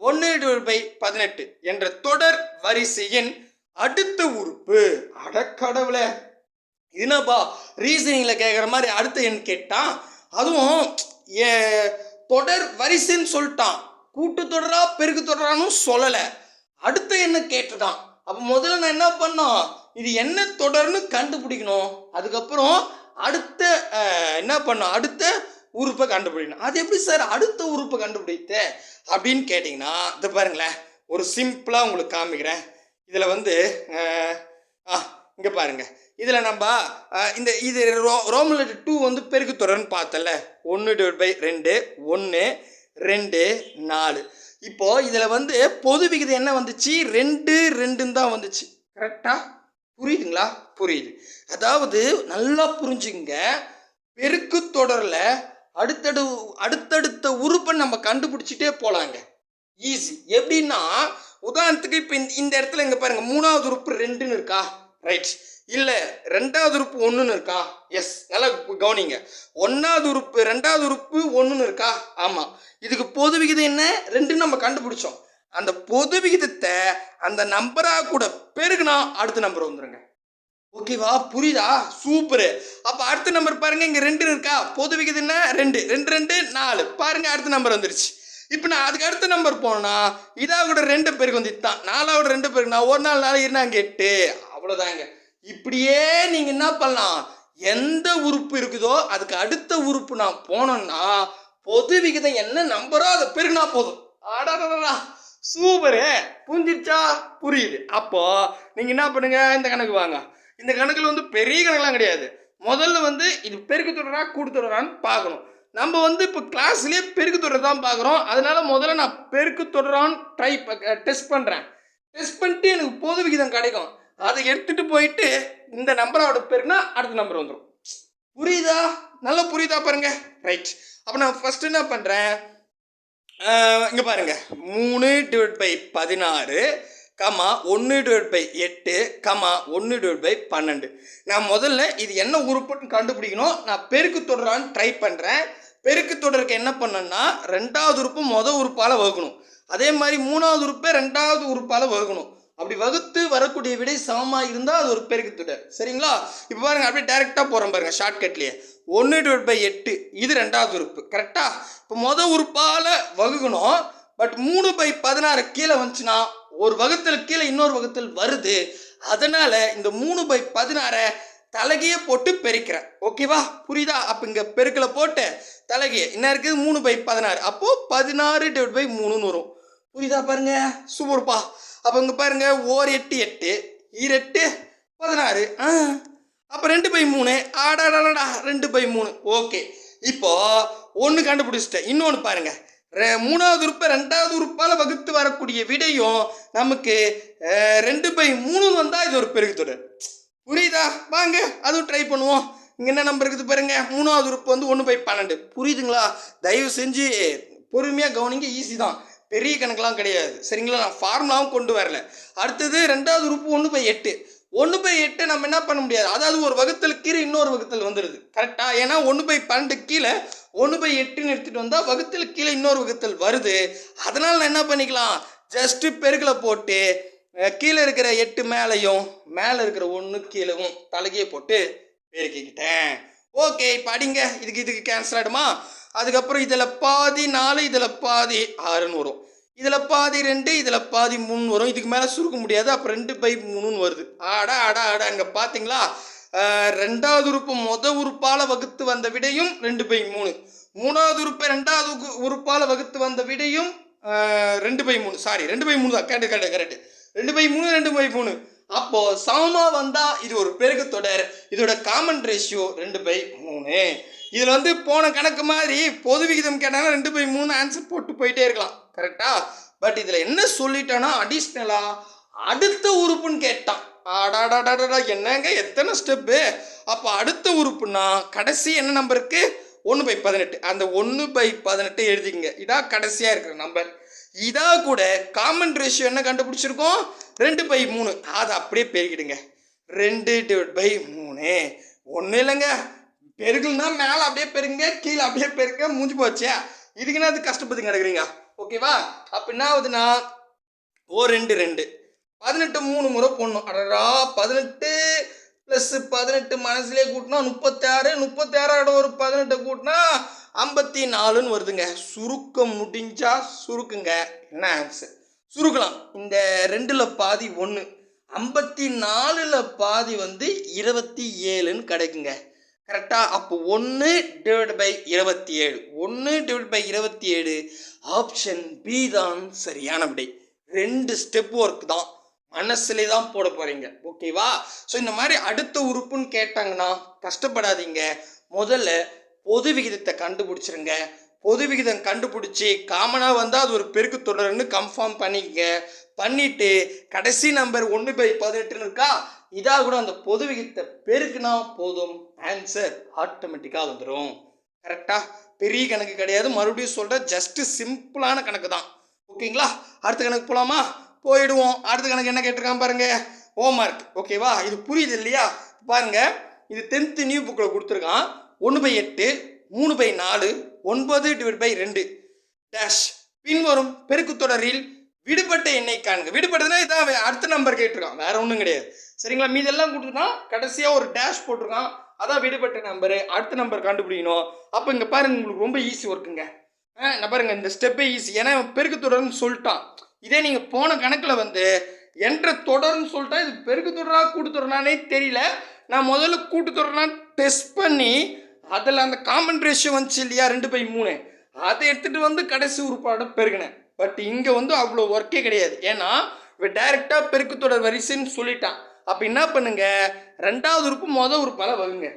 1/18 என்ற தொடர் வரிசையின் அடுத்த உறுப்பு. அடக்கடவுள, என்னப்பா ரீசனிங்கில் கேட்குற மாதிரி அடுத்த எண் கேட்டான். அதுவும் தொடர் வரிசைன்னு சொல்லிட்டான். கூட்டுத்தொடரா பெருக்கு தொடரான்னு சொல்லலை. அடுத்த எண்ணை கேட்டுட்டான். அப்போ முதல்ல நான் என்ன பண்ணோம், இது என்ன தொடர்னு கண்டுபிடிக்கணும். அதுக்கப்புறம் அடுத்த என்ன பண்ணோம், அடுத்த உறுப்பை கண்டுபிடிக்கணும். அது எப்படி சார் அடுத்த உறுப்பை கண்டுபிடித்த அப்படின்னு கேட்டிங்கன்னா, இதை பாருங்களேன், ஒரு சிம்பிளாக உங்களுக்கு காமிக்கிறேன். இதில் வந்து இங்கே பாருங்கள். இதில் நம்ம இது ரோமன் லெட்டர் 2 வந்து பெருக்கு தொடர்னு பார்த்தல. 1/2 1 2 4. இப்போது இதில் வந்து பொது விகிதம் என்ன வந்துச்சு, 2 2ன்னு தான் வந்துச்சு. கரெக்டாக புரியுதுங்களா? புரியுது. அதாவது நல்லா புரிஞ்சுங்க, பெருக்கு தொடரில் அடுத்தடுத்த உறுப்பை நம்ம கண்டுபிடிச்சிட்டே போகலாங்க. ஈஸி. எப்படின்னா உதாரணத்துக்கு இப்போ இந்த இடத்துல இங்கே பாருங்கள், 3வது உறுப்பு 2ன்னு இருக்கா? ரைட். இல்லை 2வது உறுப்பு 1ன்னு இருக்கா? எஸ். நல்லா கவனிங்க. 1வது உறுப்பு 2வது உறுப்பு 1ன்னு இருக்கா? ஆமாம். இதுக்கு பொது விகிதம் என்ன, 2ன்னு நம்ம கண்டுபிடிச்சோம். அந்த பொது விகிதத்தை அந்த நம்பராக கூட பெருகுனா அடுத்த நம்பர் வந்துடுங்க. ஓகேவா? புரியுதா? சூப்பரு. அப்ப அடுத்த நம்பர் பாருங்க, இங்க 2 இருக்கா? பொது விகிதம் என்ன? 2. 2, 2, 4. பாருங்க அடுத்த நம்பர் வந்துருச்சு. இப்ப நான் அதுக்கு அடுத்த நம்பர் போனா, இதா கூட 2 பேருக்கு வந்து இதுதான். 4 2 பேருக்கு நான் 1 4 4 இருந்தாங்க 8. அவ்வளவுதாங்க. இப்படியே நீங்க என்ன பண்ணலாம்? எந்த உறுப்பு இருக்குதோ அதுக்கு அடுத்த உறுப்பு நான் போனேன்னா, பொது விகிதம் என்ன நம்பரோ அதை பெருகினா போதும். அடடடடா! சூப்பரு. புரிஞ்சிருச்சா? புரியுது. அப்போ நீங்க என்ன பண்ணுங்க, இந்த கணக்கு வாங்க. இந்த கணக்குல வந்து பெரிய கணக்கெல்லாம் கிடையாது. முதல்ல வந்து இது பெருக்கு தொடரா கூட்டு தொடரான்னு பார்க்கணும். நம்ம வந்து இப்போ கிளாஸ்லயே பெருக்கு தொடர் தான் பார்க்குறோம். அதனால முதல்ல நான் பெருக்கு தொடரான்னு டெஸ்ட் பண்ணுறேன். டெஸ்ட் பண்ணிட்டு எனக்கு பொது விகிதம் கிடைக்கும். அதை எடுத்துட்டு போயிட்டு இந்த நம்பரோட பெருக்குனா அடுத்த நம்பர் வந்துடும். புரியுதா? நல்லா புரியுதா பாருங்க. ரைட். அப்போ நான் ஃபர்ஸ்ட் என்ன பண்ணுறேன், இங்கே பாருங்க 3/16 கமா 1/8 கமா 1/12. நான் முதல்ல இது என்ன உறுப்புன்னு கண்டுபிடிக்கணும். நான் பெருக்கு தொடரான்னு ட்ரை பண்ணுறேன். பெருக்கு தொடருக்கு என்ன பண்ணேன்னா, ரெண்டாவது உறுப்பு மொதல் உறுப்பால் வகுக்கணும். அதே மாதிரி மூணாவது உறுப்பை ரெண்டாவது உறுப்பால் வகுக்கணும். அப்படி வகுத்து வரக்கூடிய விடை சமமாக இருந்தால் அது ஒரு பெருக்கு தொடர். சரிங்களா? இப்போ பாருங்க, அப்படியே டைரெக்டாக போகிறோம் பாருங்க ஷார்ட்கட்லேயே. 1/8 இது ரெண்டாவது உறுப்பு. கரெக்டா? இப்போ மொதல் உறுப்பால் வகுக்கணும். பட் 3/16 கீழே வந்துச்சுன்னா ஒரு வகுத்தல் கீழே இன்னொரு வகுத்தல் வருது. அதனால இந்த 3/16 தலைகையை போட்டு பெருக்கிறேன். ஓகேவா? புரியுதா? அப்போ இங்கே பெருக்கில் போட்டு தலைகையை என்ன இருக்குது, 3/16. அப்போது 16/3ன்னு வரும். புரியுதா பாருங்க? சூப்பர்ப்பா. அப்போ இங்கே பாருங்க, ஓர் 8 8 8 16. அப்போ 2/3. ஆடாடாடா 2/3. ஓகே. இப்போ ஒன்று கண்டுபிடிச்சிட்டேன். இன்னொன்று பாருங்க, மூணாவது உறுப்பை ரெண்டாவது உறுப்பால் வகுத்து வரக்கூடிய விடையும் நமக்கு 2/3 வந்தால் இது ஒரு பெருக்கு தொடர். புரியுதா? வாங்க அதுவும் ட்ரை பண்ணுவோம். இங்கே என்ன நம்பர் இருக்குது பாருங்க, மூணாவது உறுப்பு வந்து 1/12. புரியுதுங்களா? தயவு செஞ்சு பொறுமையாக கவனிங்க. ஈஸி தான், பெரிய கணக்கெலாம் கிடையாது. சரிங்களா? நான் ஃபார்முலாவும் கொண்டு வரல. அடுத்தது ரெண்டாவது உறுப்பு 1/8. 1/8 நம்ம என்ன பண்ண முடியாது, அதாவது ஒரு வகுத்தல் கீழே இன்னொரு வகுத்தல் வந்துடுது. கரெக்டா? ஏன்னா 1/12 கீழே 1/8ன்னு எடுத்துகிட்டு வந்தால் வகுத்தல் கீழே இன்னொரு வகுத்தல் வருது. அதனால் நான் என்ன பண்ணிக்கலாம், ஜஸ்ட்டு பெருக்கில் போட்டு கீழே இருக்கிற 8 மேலேயும் மேலே இருக்கிற 1 கீழவும் தலைகையை போட்டு பெருக்கிக்கிட்டேன். ஓகே. இப்போ அடிங்க, இதுக்கு கேன்சல் ஆகிடுமா? அதுக்கப்புறம் இதில் பாதி 4, இதில் பாதி 6ன்னு வரும். இதில் பாதி 2, இதில் பாதி 3 வரும். இதுக்கு மேலே சுருக்க முடியாது. அப்போ 2/3ன்னு வருது. ஆடா ஆடா ஆடா. அங்கே பார்த்தீங்களா, ரெண்டாவது உறுப்பு மொதல் உறுப்பால் வகுத்து வந்த விடையும் 2/3. மூணாவது உறுப்பை ரெண்டாவது உறுப்பால் வகுத்து வந்த விடையும் 2/3. சாரி, 2/3 தான். கரெக்டு. 2/3 2/3. அப்போ சமமாக வந்தால் இது ஒரு பெருக்கு தொடர். இதோட காமன் ரேஷியோ 2/3. இதில் வந்து போன கணக்கு மாதிரி பொது விகிதம் கேட்டாங்கன்னா 2/3 ஆன்சர் போட்டு போயிட்டே இருக்கலாம். கரெக்டா? பட் இதில் என்ன சொல்லிட்டானா, அடிஷ்னலாக அடுத்த உறுப்புன்னு கேட்டான். ஆடாடாடாடா, என்னங்க எத்தனை ஸ்டெப்பு. அப்போ அடுத்த உறுப்புன்னா கடைசி என்ன நம்பருக்கு, 1/18. அந்த 1/18 எழுதிங்க. இதான் கடைசியாக இருக்கிற நம்பர். இதா கூட காமன் ரேஷியோ என்ன கண்டுபிடிச்சிருக்கோம், 2/3. அதை அப்படியே பெருக்கிடுங்க. 2/3 ஒன்றும் இல்லைங்க. பெருக்குன்னா மேலே அப்படியே பெருங்க, கீழே அப்படியே பெருங்க, மூஞ்சி போச்சே. இதுக்குன்னா அது கஷ்டப்பட்டு கிடக்குறீங்க. ஓகேவா? அப்போ என்ன ஆகுதுன்னா, 2 2 18 3 முறை போடணும். அடடா, 18 + 18 மனசுலேயே கூட்டினா 36. 36 ஒரு 18 கூட்டினா 54ன்னு வருதுங்க. சுருக்க முடிஞ்சா சுருக்குங்க. என்ன ஆன்சர்? சுருக்கலாம். இந்த 2ல் பாதி 1, 54ல் பாதி வந்து 27ன்னு கிடைக்குங்க. கரெக்டா? அப்போ 1/27. 1/27 ஆப்ஷன் பி தான் சரியான விடை. 2 ஸ்டெப் ஒர்க் தான், மனசுலே தான் போட போகிறீங்க. ஓகேவா? ஸோ இந்த மாதிரி அடுத்த உறுப்புன்னு கேட்டாங்கன்னா கஷ்டப்படாதீங்க. முதல்ல பொது விகிதத்தை கண்டுபிடிச்சிருங்க. பொது விகிதம் கண்டுபிடிச்சி காமனாக வந்தால் அது ஒரு பெருக்கு தொடர்னு கன்ஃபார்ம் பண்ணிக்கங்க. பண்ணிவிட்டு கடைசி நம்பர் 1/18 இருக்கா, இதாக கூட அந்த பொது விகிதத்தை பெருக்குனா போதும், ஆன்சர் ஆட்டோமேட்டிக்காக வந்துடும். கரெக்டாக? பெரிய கணக்கு கிடையாது. மறுபடியும் சொல்கிறேன், ஜஸ்ட்டு சிம்பிளான கணக்கு தான். ஓகேங்களா? அடுத்த கணக்கு போகலாமா? போயிடுவோம். அடுத்த கணக்கு என்ன கேட்டிருக்கான் பாருங்க, ஹோம்ஒர்க். ஓகேவா? இது புரியுது இல்லையா? பாருங்க, இது 10th நியூ புக்கில் கொடுத்துருக்கான். 1/8 3/4 9/2 டேஷ் பின்வரும் பெருக்கு தொடரில் விடுபட்ட எண்ணெய் காண்க. விடுபட்டதுன்னா இதான் அடுத்த நம்பர் கேட்டிருக்கான், வேற ஒன்றும் கிடையாது. சரிங்களா? மீதெல்லாம் கொடுத்துருக்கான், கடைசியாக ஒரு டேஷ் போட்டிருக்கான், அதான் விடுபட்ட நம்பரு. அடுத்த நம்பர் கண்டுபிடிக்கணும். அப்போ இங்கே பாருங்க, உங்களுக்கு ரொம்ப ஈஸி ஒர்க்குங்க. நான் பாருங்க, இந்த ஸ்டெப்பே ஈஸி. ஏன்னா பெருக்கு தொடர்னு சொல்லிட்டான். இதே நீங்கள் போன கணக்கில் வந்து என்ற தொடர்னு சொல்லிட்டா, இது பெருக்கு தொடரா கூட்டு தொடரானே தெரியல. நான் முதல்ல கூட்டு தொடரா டெஸ்ட் பண்ணி அதில் அந்த காமன் ரேஷியோ வந்துச்சு இல்லையா, 2/3, அதை எடுத்துகிட்டு வந்து கடைசி உறுப்பாட பெருகினேன். பட் இங்கே வந்து அவ்வளோ ஒர்க்கே கிடையாது. ஏன்னா இவன் டைரெக்டாக பெருக்கு தொடர் வரிசைன்னு சொல்லிட்டான். அப்போ என்ன பண்ணுங்க, ரெண்டாவது உறுப்பு மொதல் உறுப்பால் வகுங்க.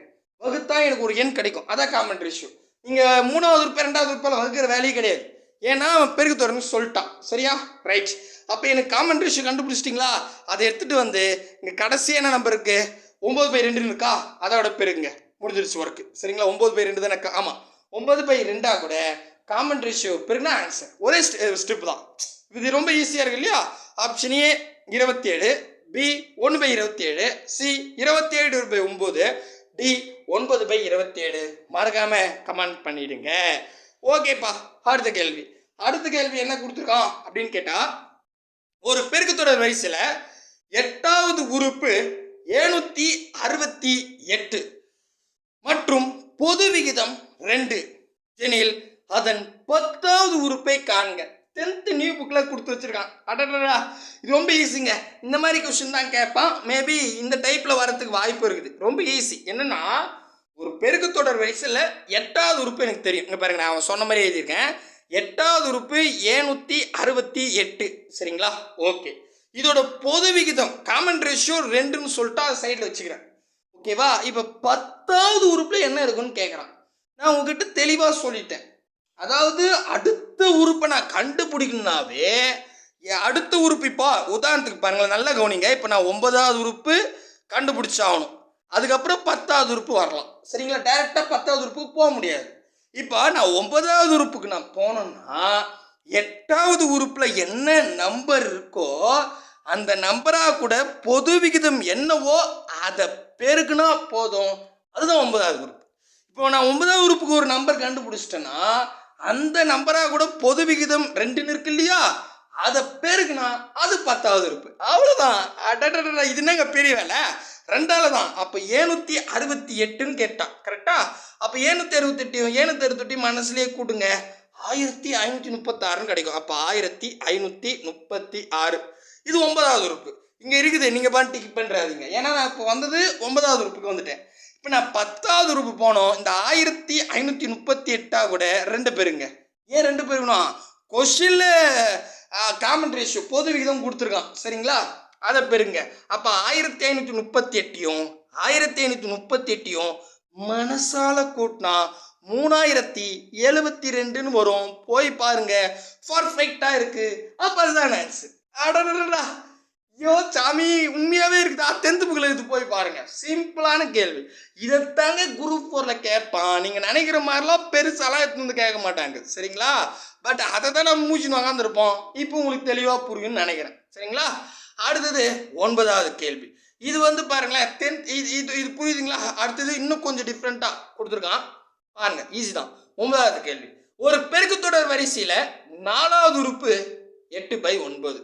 வகுத்தா எனக்கு ஒரு எண் கிடைக்கும், அதான் காமன் ரேஷியோ. நீங்கள் மூணாவது உறுப்பு ரெண்டாவது உறுப்பால் வகுக்கிற வேலையே கிடையாது. ஏன்னா அவன் பெருக்கு தொடர்னு சொல்லிட்டான். சரியா? ரைட். அப்போ எனக்கு காமன் ரேஷியோ கண்டுபிடிச்சிட்டிங்களா? அதை எடுத்துகிட்டு வந்து இங்கே கடைசியாக என்ன நம்பர் இருக்குது, 9/2 இருக்கா, அதோட பெருங்க. முடிஞ்சிருச்சு ஒர்க்கு. சரிங்களா? 9/2 தானே? ஆமாம், 9/2 கூட காமன் ரேஷியோ பெருனா ஆன்சர். ஒரே ஸ்டெப் தான். இது ரொம்ப ஈஸியாக இருக்கு இல்லையா? Option A 27, B 1/27, C 27/9, D 9/27. மறக்காம கமெண்ட் பண்ணிடுங்க. ஓகேப்பா. அடுத்த கேள்வி என்ன கொடுத்துருக்கான் அப்படின்னு கேட்டால், ஒரு பெருக்குத்தொடர் வரிசையில் 8வது உறுப்பு 768 மற்றும் பொது விகிதம் 2 எனில் அதன் 10வது உறுப்பை காண்க. 10th நியூ புக்கில் கொடுத்து வச்சிருக்கான். அடடா, இது ரொம்ப ஈஸிங்க. இந்த மாதிரி கொஸ்டின் தான் கேட்பான். மேபி இந்த டைப்பில் வரத்துக்கு வாய்ப்பு இருக்குது. ரொம்ப ஈஸி. என்னன்னா, ஒரு பெருக்குத்தொடர் வரிசையில் 8வது உறுப்பு எனக்கு தெரியும். இங்கே பாருங்க, நான் அவன் சொன்ன மாதிரி எழுதியிருக்கேன். 8வது உறுப்பு 768. சரிங்களா? ஓகே. இதோட பொது விகிதம் காமன் ரேஷியோ 2ன்னு சொல்லிட்டு அதை சைடில் வச்சுக்கிறேன். ஓகேவா? இப்போ 10வது உறுப்பில் என்ன இருக்குன்னு கேட்குறான். நான் உங்ககிட்ட தெளிவாக சொல்லிட்டேன். அதாவது அடுத்த உறுப்பை நான் கண்டுபிடிக்கணும்னாவே, அடுத்த உறுப்பு இப்போ உதாரணத்துக்கு பாருங்களேன், நல்லா கவனிங்க. இப்போ நான் 9வது உறுப்பு கண்டுபிடிச்சாகணும். அதுக்கப்புறம் 10வது உறுப்பு வரலாம். சரிங்களா? டைரெக்டாக 10வது உறுப்புக்கு போக முடியாது. இப்போ நான் 9வது உறுப்புக்கு நான் போனேன்னா 8வது உறுப்பில் என்ன நம்பர் இருக்கோ அந்த நம்பராக கூட பொது விகிதம் என்னவோ அதை பெருக்குனா போதும். அதுதான் 9வது உறுப்பு. இப்போ நான் 9வது உறுப்புக்கு ஒரு நம்பர் கண்டுபிடிச்சிட்டேன்னா அந்த நம்பராக கூட பொது விகிதம் 2ன்னு இருக்கு இல்லையா, அதை பெருக்குனா அது 10வது உறுப்பு. அவ்வளோதான். அடடா, இது என்னங்க பெரிய வேலை, 2ஆல தான். அப்போ 768ன்னு கேட்டான். கரெக்டா? அப்போ 768 மனசுலேயே கூட்டுங்க, 1536 கிடைக்கும். அப்போ 1536. இது 9வது உறுப்பு. இங்கே இருக்குது, நீங்கள் பாட்டு டிக் பண்ணுறாதீங்க. ஏன்னா நான் இப்போ வந்தது 9வது உறுப்புக்கு வந்துட்டேன். இப்போ நான் 10வது உறுப்பு போனோம். இந்த 1538 கூட 2 பெருங்க. ஏன் 2 பெருக்கணும்? கொஸ்டினில் காமன் ரேஷியோ பொது விகிதம் கொடுத்துருக்கான். சரிங்களா? அதை பெருங்க. அப்போ 1538யும் 1538யும் மனசால கூட்டினா 3072ன்னு வரும். போய் பாருங்க, பர்ஃபெக்டா இருக்கு. அப்போ அதுதான் ஆன்சர். அடடா, ஐயோ சாமி, உண்மையாவே இருக்குதா? 10th புக்கில் இது போய் பாருங்க. சிம்பிளான கேள்வி. இதைத்தாங்க குரூப் 4ல கேட்பான். நீங்கள் நினைக்கிற மாதிரிலாம் பெருசாலாம் எடுத்து வந்து கேட்க மாட்டாங்க. சரிங்களா? பட் அதை தான் நம்ம மூச்சுன்னு உக்காந்துருப்போம். இப்போ உங்களுக்கு தெளிவாக புரியும்னு நினைக்கிறேன். சரிங்களா? அடுத்தது 9வது கேள்வி. இது வந்து பாருங்களேன், 10th இது புரியுதுங்களா? அடுத்தது இன்னும் கொஞ்சம் டிஃப்ரெண்ட்டாக கொடுத்துருக்கான் பாருங்க. ஈஸி தான். 9வது கேள்வி. ஒரு பெருக்குத்தொடர் வரிசையில் 4வது உறுப்பு 8/9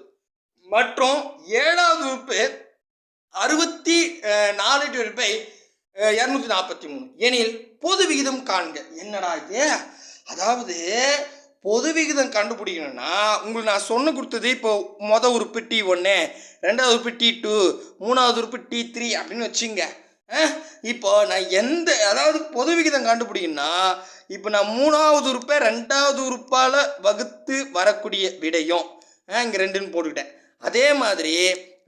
மற்றும் 7வது உறுப்பு 64/243 எனில் பொது விகிதம் காண்க. என்னடா இது? அதாவது பொது விகிதம் கண்டுபிடிக்கணும்னா உங்களுக்கு நான் சொன்ன கொடுத்தது, இப்போ மொதல் உறுப்பு T1, 2வது உறுப்பு T2, 3வது உறுப்பு T3 அப்படின்னு வச்சுங்க. இப்போ நான் அதாவது பொது விகிதம் கண்டுபிடிக்கணும்னா இப்போ நான் 3வது உறுப்பை 2வது உறுப்பால் வகுத்து வரக்கூடிய விடையும் இங்கே 2ன்னு போட்டுக்கிட்டேன். அதே மாதிரி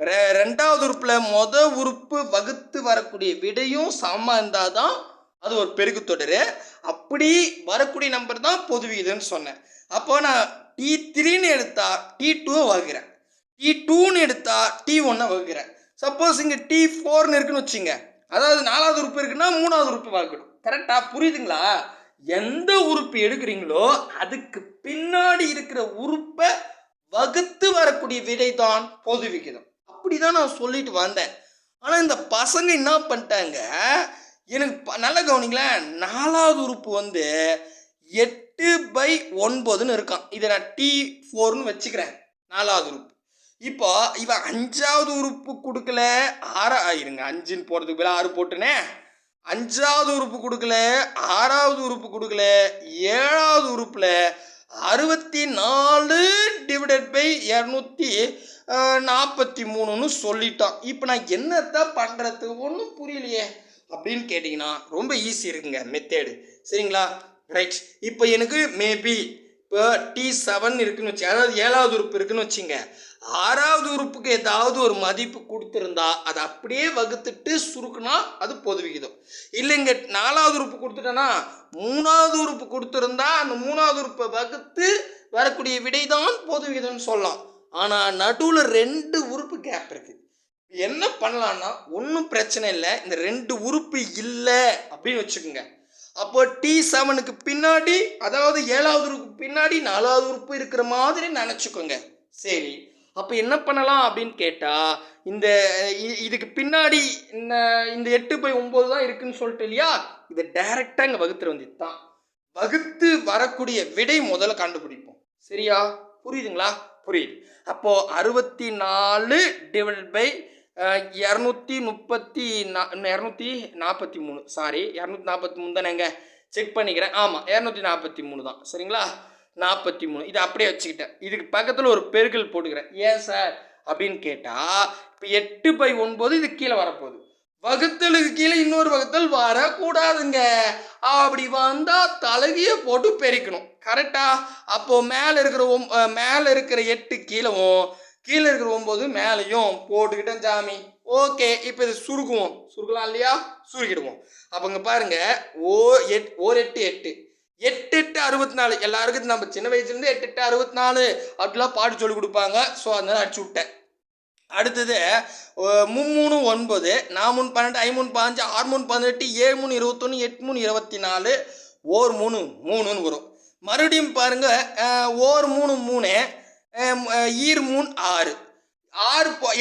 2வது உறுப்பில் மொதல் உறுப்பு வகுத்து வரக்கூடிய விடையும் சமமாக இருந்தால் தான் அது ஒரு பெருக்குத்தொடர். அப்படி வரக்கூடிய நம்பர் தான் பொது விகிதம்னு சொன்னேன். அப்போ நான் T3ன்னு எடுத்தா T2 வகுக்கிறேன், T2ன்னு எடுத்தா T1 வகுக்கிறேன். சப்போஸ் இங்கே T4ன்னு இருக்குன்னு வச்சுங்க, அதாவது 4வது உறுப்பு இருக்குன்னா 3வது உறுப்பு வகுக்கணும். கரெக்டாக புரியுதுங்களா? எந்த உறுப்பு எடுக்கிறீங்களோ அதுக்கு பின்னாடி இருக்கிற உறுப்பை வகுத்து வரக்கூடிய விடை தான் பொது விகிதம். அப்படிதான் நான் சொல்லிட்டு வந்தேன். ஆனால் இந்த பசங்க என்ன பண்ணிட்டாங்க, எனக்கு நல்ல கவனிங்களேன், 4வது உறுப்பு வந்து 8/9ன்னு இருக்கான். இதை நான் T4ன்னு வச்சுக்கிறேன். 4வது உறுப்பு. இப்போ இவன் 5வது உறுப்பு கொடுக்கல, இருங்க 5ன்னு போடுறதுக்கு பதிலா 6 போட்டுனே. 5வது உறுப்பு கொடுக்கல, 6வது உறுப்பு கொடுக்கல, 7வது உறுப்பில் 64 டிவைடட் பை 243ன்னு சொல்லிட்டான். இப்போ நான் என்னத்தான் பண்ணுறது, ஒன்றும் புரியலையே அப்படின்னு கேட்டிங்கன்னா ரொம்ப ஈஸி இருக்குங்க மெத்தேடு. சரிங்களா? ரைட். இப்போ எனக்கு மேபி இப்போ T7 இருக்குன்னு வச்சு, அதாவது 7வது உறுப்பு இருக்குன்னு வச்சுங்க. 6வது உறுப்புக்கு ஏதாவது ஒரு மதிப்பு கொடுத்துருந்தா அதை அப்படியே வகுத்துட்டு சுருக்குனா அது பொது விகிதம். இல்லைங்க 4வது உறுப்பு கொடுத்துட்டேன்னா 3வது உறுப்பு கொடுத்துருந்தா அந்த 3வது உறுப்பை வகுத்து வரக்கூடிய விடை தான் பொது விகிதம்னு சொல்லலாம். ஆனால் நடுவில் 2 உறுப்பு கேப் இருக்கு. என்ன பண்ணலான்னா ஒன்றும் பிரச்சனை இல்லை, இந்த 2 உறுப்பு இல்லை அப்படின்னு வச்சுக்கோங்க. அப்போ T7க்கு பின்னாடி, அதாவது 7வது உறுப்பு பின்னாடி 4வது உறுப்பு இருக்கிற மாதிரி நினச்சிக்கோங்க. சரி, அப்போ என்ன பண்ணலாம் அப்படின்னு கேட்டால், இதுக்கு பின்னாடி இந்த 8/9 தான் இருக்குன்னு சொல்லிட்டு இல்லையா, இதை டைரெக்டாக இங்கே வகுத்துற வேண்டியது தான். வகுத்து வரக்கூடிய விடை முதல்ல கண்டுபிடிப்போம். சரியா? புரியுதுங்களா? புரியுது. அப்போது 64 டிவைடட் பை 243 சாரி 243 தானேங்க, செக் பண்ணிக்கிறேன். ஆமாம் 243 தான். சரிங்களா? 43 இதை அப்படியே வச்சுக்கிட்டேன். இதுக்கு பக்கத்தில் ஒரு பெருக்கல் போட்டுக்கிறேன். ஏன் சார் அப்படின்னு கேட்டால், இப்போ 8/9 இது கீழே வரப்போகுது. வகுத்தலுக்கு கீழே இன்னொரு வகுத்தல் வரக்கூடாதுங்க. அப்படி வந்தால் தலகிய போட்டு பெருக்கணும். கரெக்டா? அப்போது மேலே இருக்கிற 8 கீழவும், கீழே இருக்கிற 9 மேலேயும் போட்டுக்கிட்டேன் சாமி. ஓகே, இப்போ இது சுருக்கலாம் இல்லையா? சுருக்கிடுவோம். அப்போ இங்கே பாருங்க, 8 8 64 எல்லாருக்கும் நம்ம சின்ன வயசுலேருந்து 8 8 64 அப்படிலாம் பாட்டு சொல்லி கொடுப்பாங்க. ஸோ அதனால அடிச்சு விட்டேன். அடுத்தது 3 9 4 12 5 15 6 18 7 21 8 24 1 3 3ன்னு வரும். மறுபடியும் பாருங்க, 1 3 3 ஈர் 3 6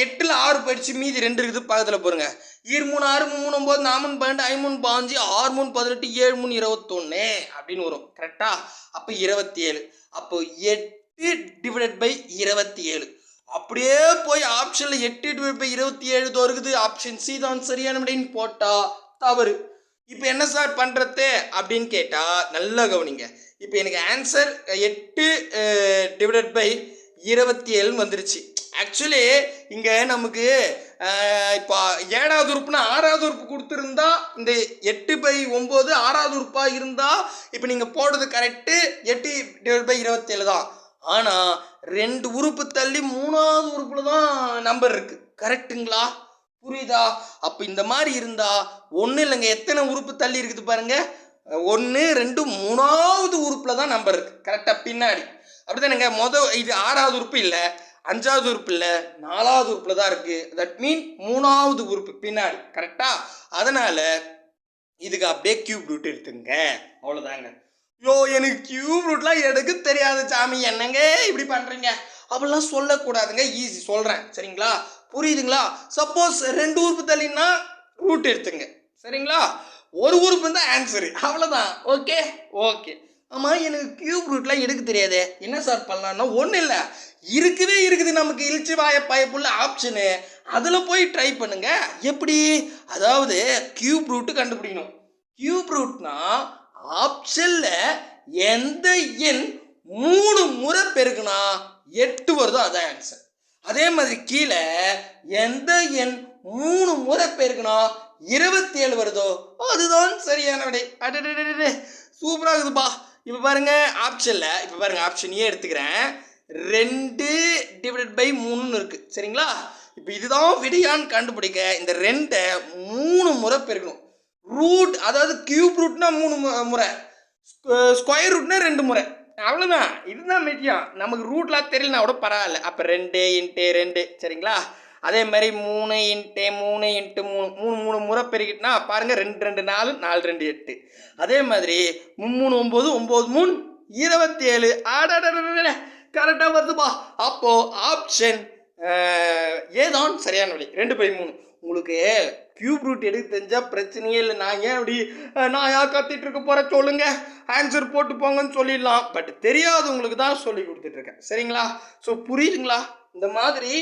8ல் 6 போயிடுச்சு, மீதி 2 இருக்குது பக்கத்தில் பாருங்க. ஈர் 3 6 3 9 4 12 5 15 6 18 7 21 அப்படின்னு வரும். கரெக்டா? அப்போ 27. அப்போ 8 டிவைடட் பை 27 அப்படியே போய் ஆப்ஷனில் 8 டிவைட் பை 27 இருக்குது. ஆப்ஷன் சி தான் சரியான விடைன்னு போட்டால் தவறு. இப்போ என்ன சார் பண்ணுறது அப்படின்னு கேட்டால் நல்லா கவனிங்க. இப்போ எனக்கு ஆன்சர் 8 டிவைடட் பை 27 வந்துருச்சு. ஆக்சுவலி இங்கே நமக்கு இப்போ 7வது உறுப்புனா 6வது உறுப்பு கொடுத்துருந்தா, இந்த 8/9 6வது உறுப்பாக இருந்தால் இப்போ நீங்கள் போடுறது கரெக்டு 8 டிவைட் பை 27 தான். ஆனால் 2 உறுப்பு தள்ளி 3வது உறுப்பில் தான் நம்பர் இருக்குது. கரெக்டுங்களா? புரியுதா? அப்போ இந்த மாதிரி இருந்தால் ஒன்றும் இல்லைங்க, எத்தனை உறுப்பு தள்ளி இருக்குது பாருங்கள், 1 2 3வது உறுப்பில் தான் நம்பர் இருக்குது. கரெக்டாக பின்னாடி அப்படி தானேங்க. இது 6வது உறுப்பு இல்லை, 5வது உறுப்பு இல்லை, 4வது உறுப்பில் தான் இருக்குது. தட் மீன் 3வது உறுப்பு பின்னாடி. கரெக்டா? அதனால் இதுக்கு அப்படியே கியூப் ரூட் எடுத்துங்க. அவ்வளோதாங்க. எனக்கு கியூப் ரூட்லாம் எடுக்க தெரியாது சாமி, என்னங்க இப்படி பண்ணுறீங்க அப்படிலாம் சொல்லக்கூடாதுங்க. ஈஸி சொல்கிறேன். சரிங்களா? புரியுதுங்களா? சப்போஸ் 2 உறுப்பு தள்ளினா ரூட் எடுத்துங்க. சரிங்களா? ஒரு உறுப்பு தான் ஆன்சரு. அவ்வளோதான். Okay okay. ஆமாம், எனக்கு கியூப் ரூட்லாம் எடுக்க தெரியாது, என்ன சார் பண்ணலான்னா ஒன்றும் இல்லை, இருக்குது நமக்கு இழிச்சு வாய பயப்புள்ள ஆப்ஷனு, அதில் போய் ட்ரை பண்ணுங்க. எப்படி? அதாவது கியூப் ரூட்டு கண்டுபிடிக்கணும். கியூப் ரூட்னா ஆப்ஷனில் எந்த எண் 3 முறை பெருக்குனா 8 வருதோ அதான் ஆன்சர். அதே மாதிரி கீழே எந்த எண் 3 முறை பெருக்குனா 27 வருதோ அதுதான் சரியான விடை. அடடே சூப்பராக இருக்குதுப்பா. இப்போ பாருங்க ஆப்ஷனில், இப்போ பாருங்க ஆப்ஷன் ஏ எடுத்துக்கிறேன். 2 டிவைடட் பை 3ன்னு இருக்குது. சரிங்களா? இப்போ இதுதான் விடையான்னு கண்டுபிடிக்க இந்த 2ஐ 3 முறை பெருக்கணும். ரூட், அதாவது கியூப் ரூட்னா 3 முறை, ஸ்கொயர் ரூட்னா 2 முறை. அவ்வளோதான். இதுதான் மெட்டியம். நமக்கு ரூட்லாம் தெரியலனா கூட பரவாயில்ல. அப்போ 2 × 2. சரிங்களா? அதே மாதிரி 3 × 3 × 3 முறை பெருக்கிட்டுனா பாருங்கள், 2 2 4 4 2 8. அதே மாதிரி 3 9 9 3 27. ஆடாட கரெக்டாக வருதுப்பா. அப்போது ஆப்ஷன் ஏதான் சரியான விடை. 2/3. உங்களுக்கு கியூப் ரூட் எடுக்க தெரிஞ்சால் பிரச்சனையே இல்லை. நான் ஏன் அப்படி நான் ஏன் கத்திட்டு இருக்க போகிறேன் சொல்லுங்க, ஆன்சர் போட்டு போங்கன்னு சொல்லிடலாம். பட் தெரியாதவங்களுக்கு தான் சொல்லி கொடுத்துட்ருக்கேன். சரிங்களா? ஸோ புரியுதுங்களா? இந்த மாதிரி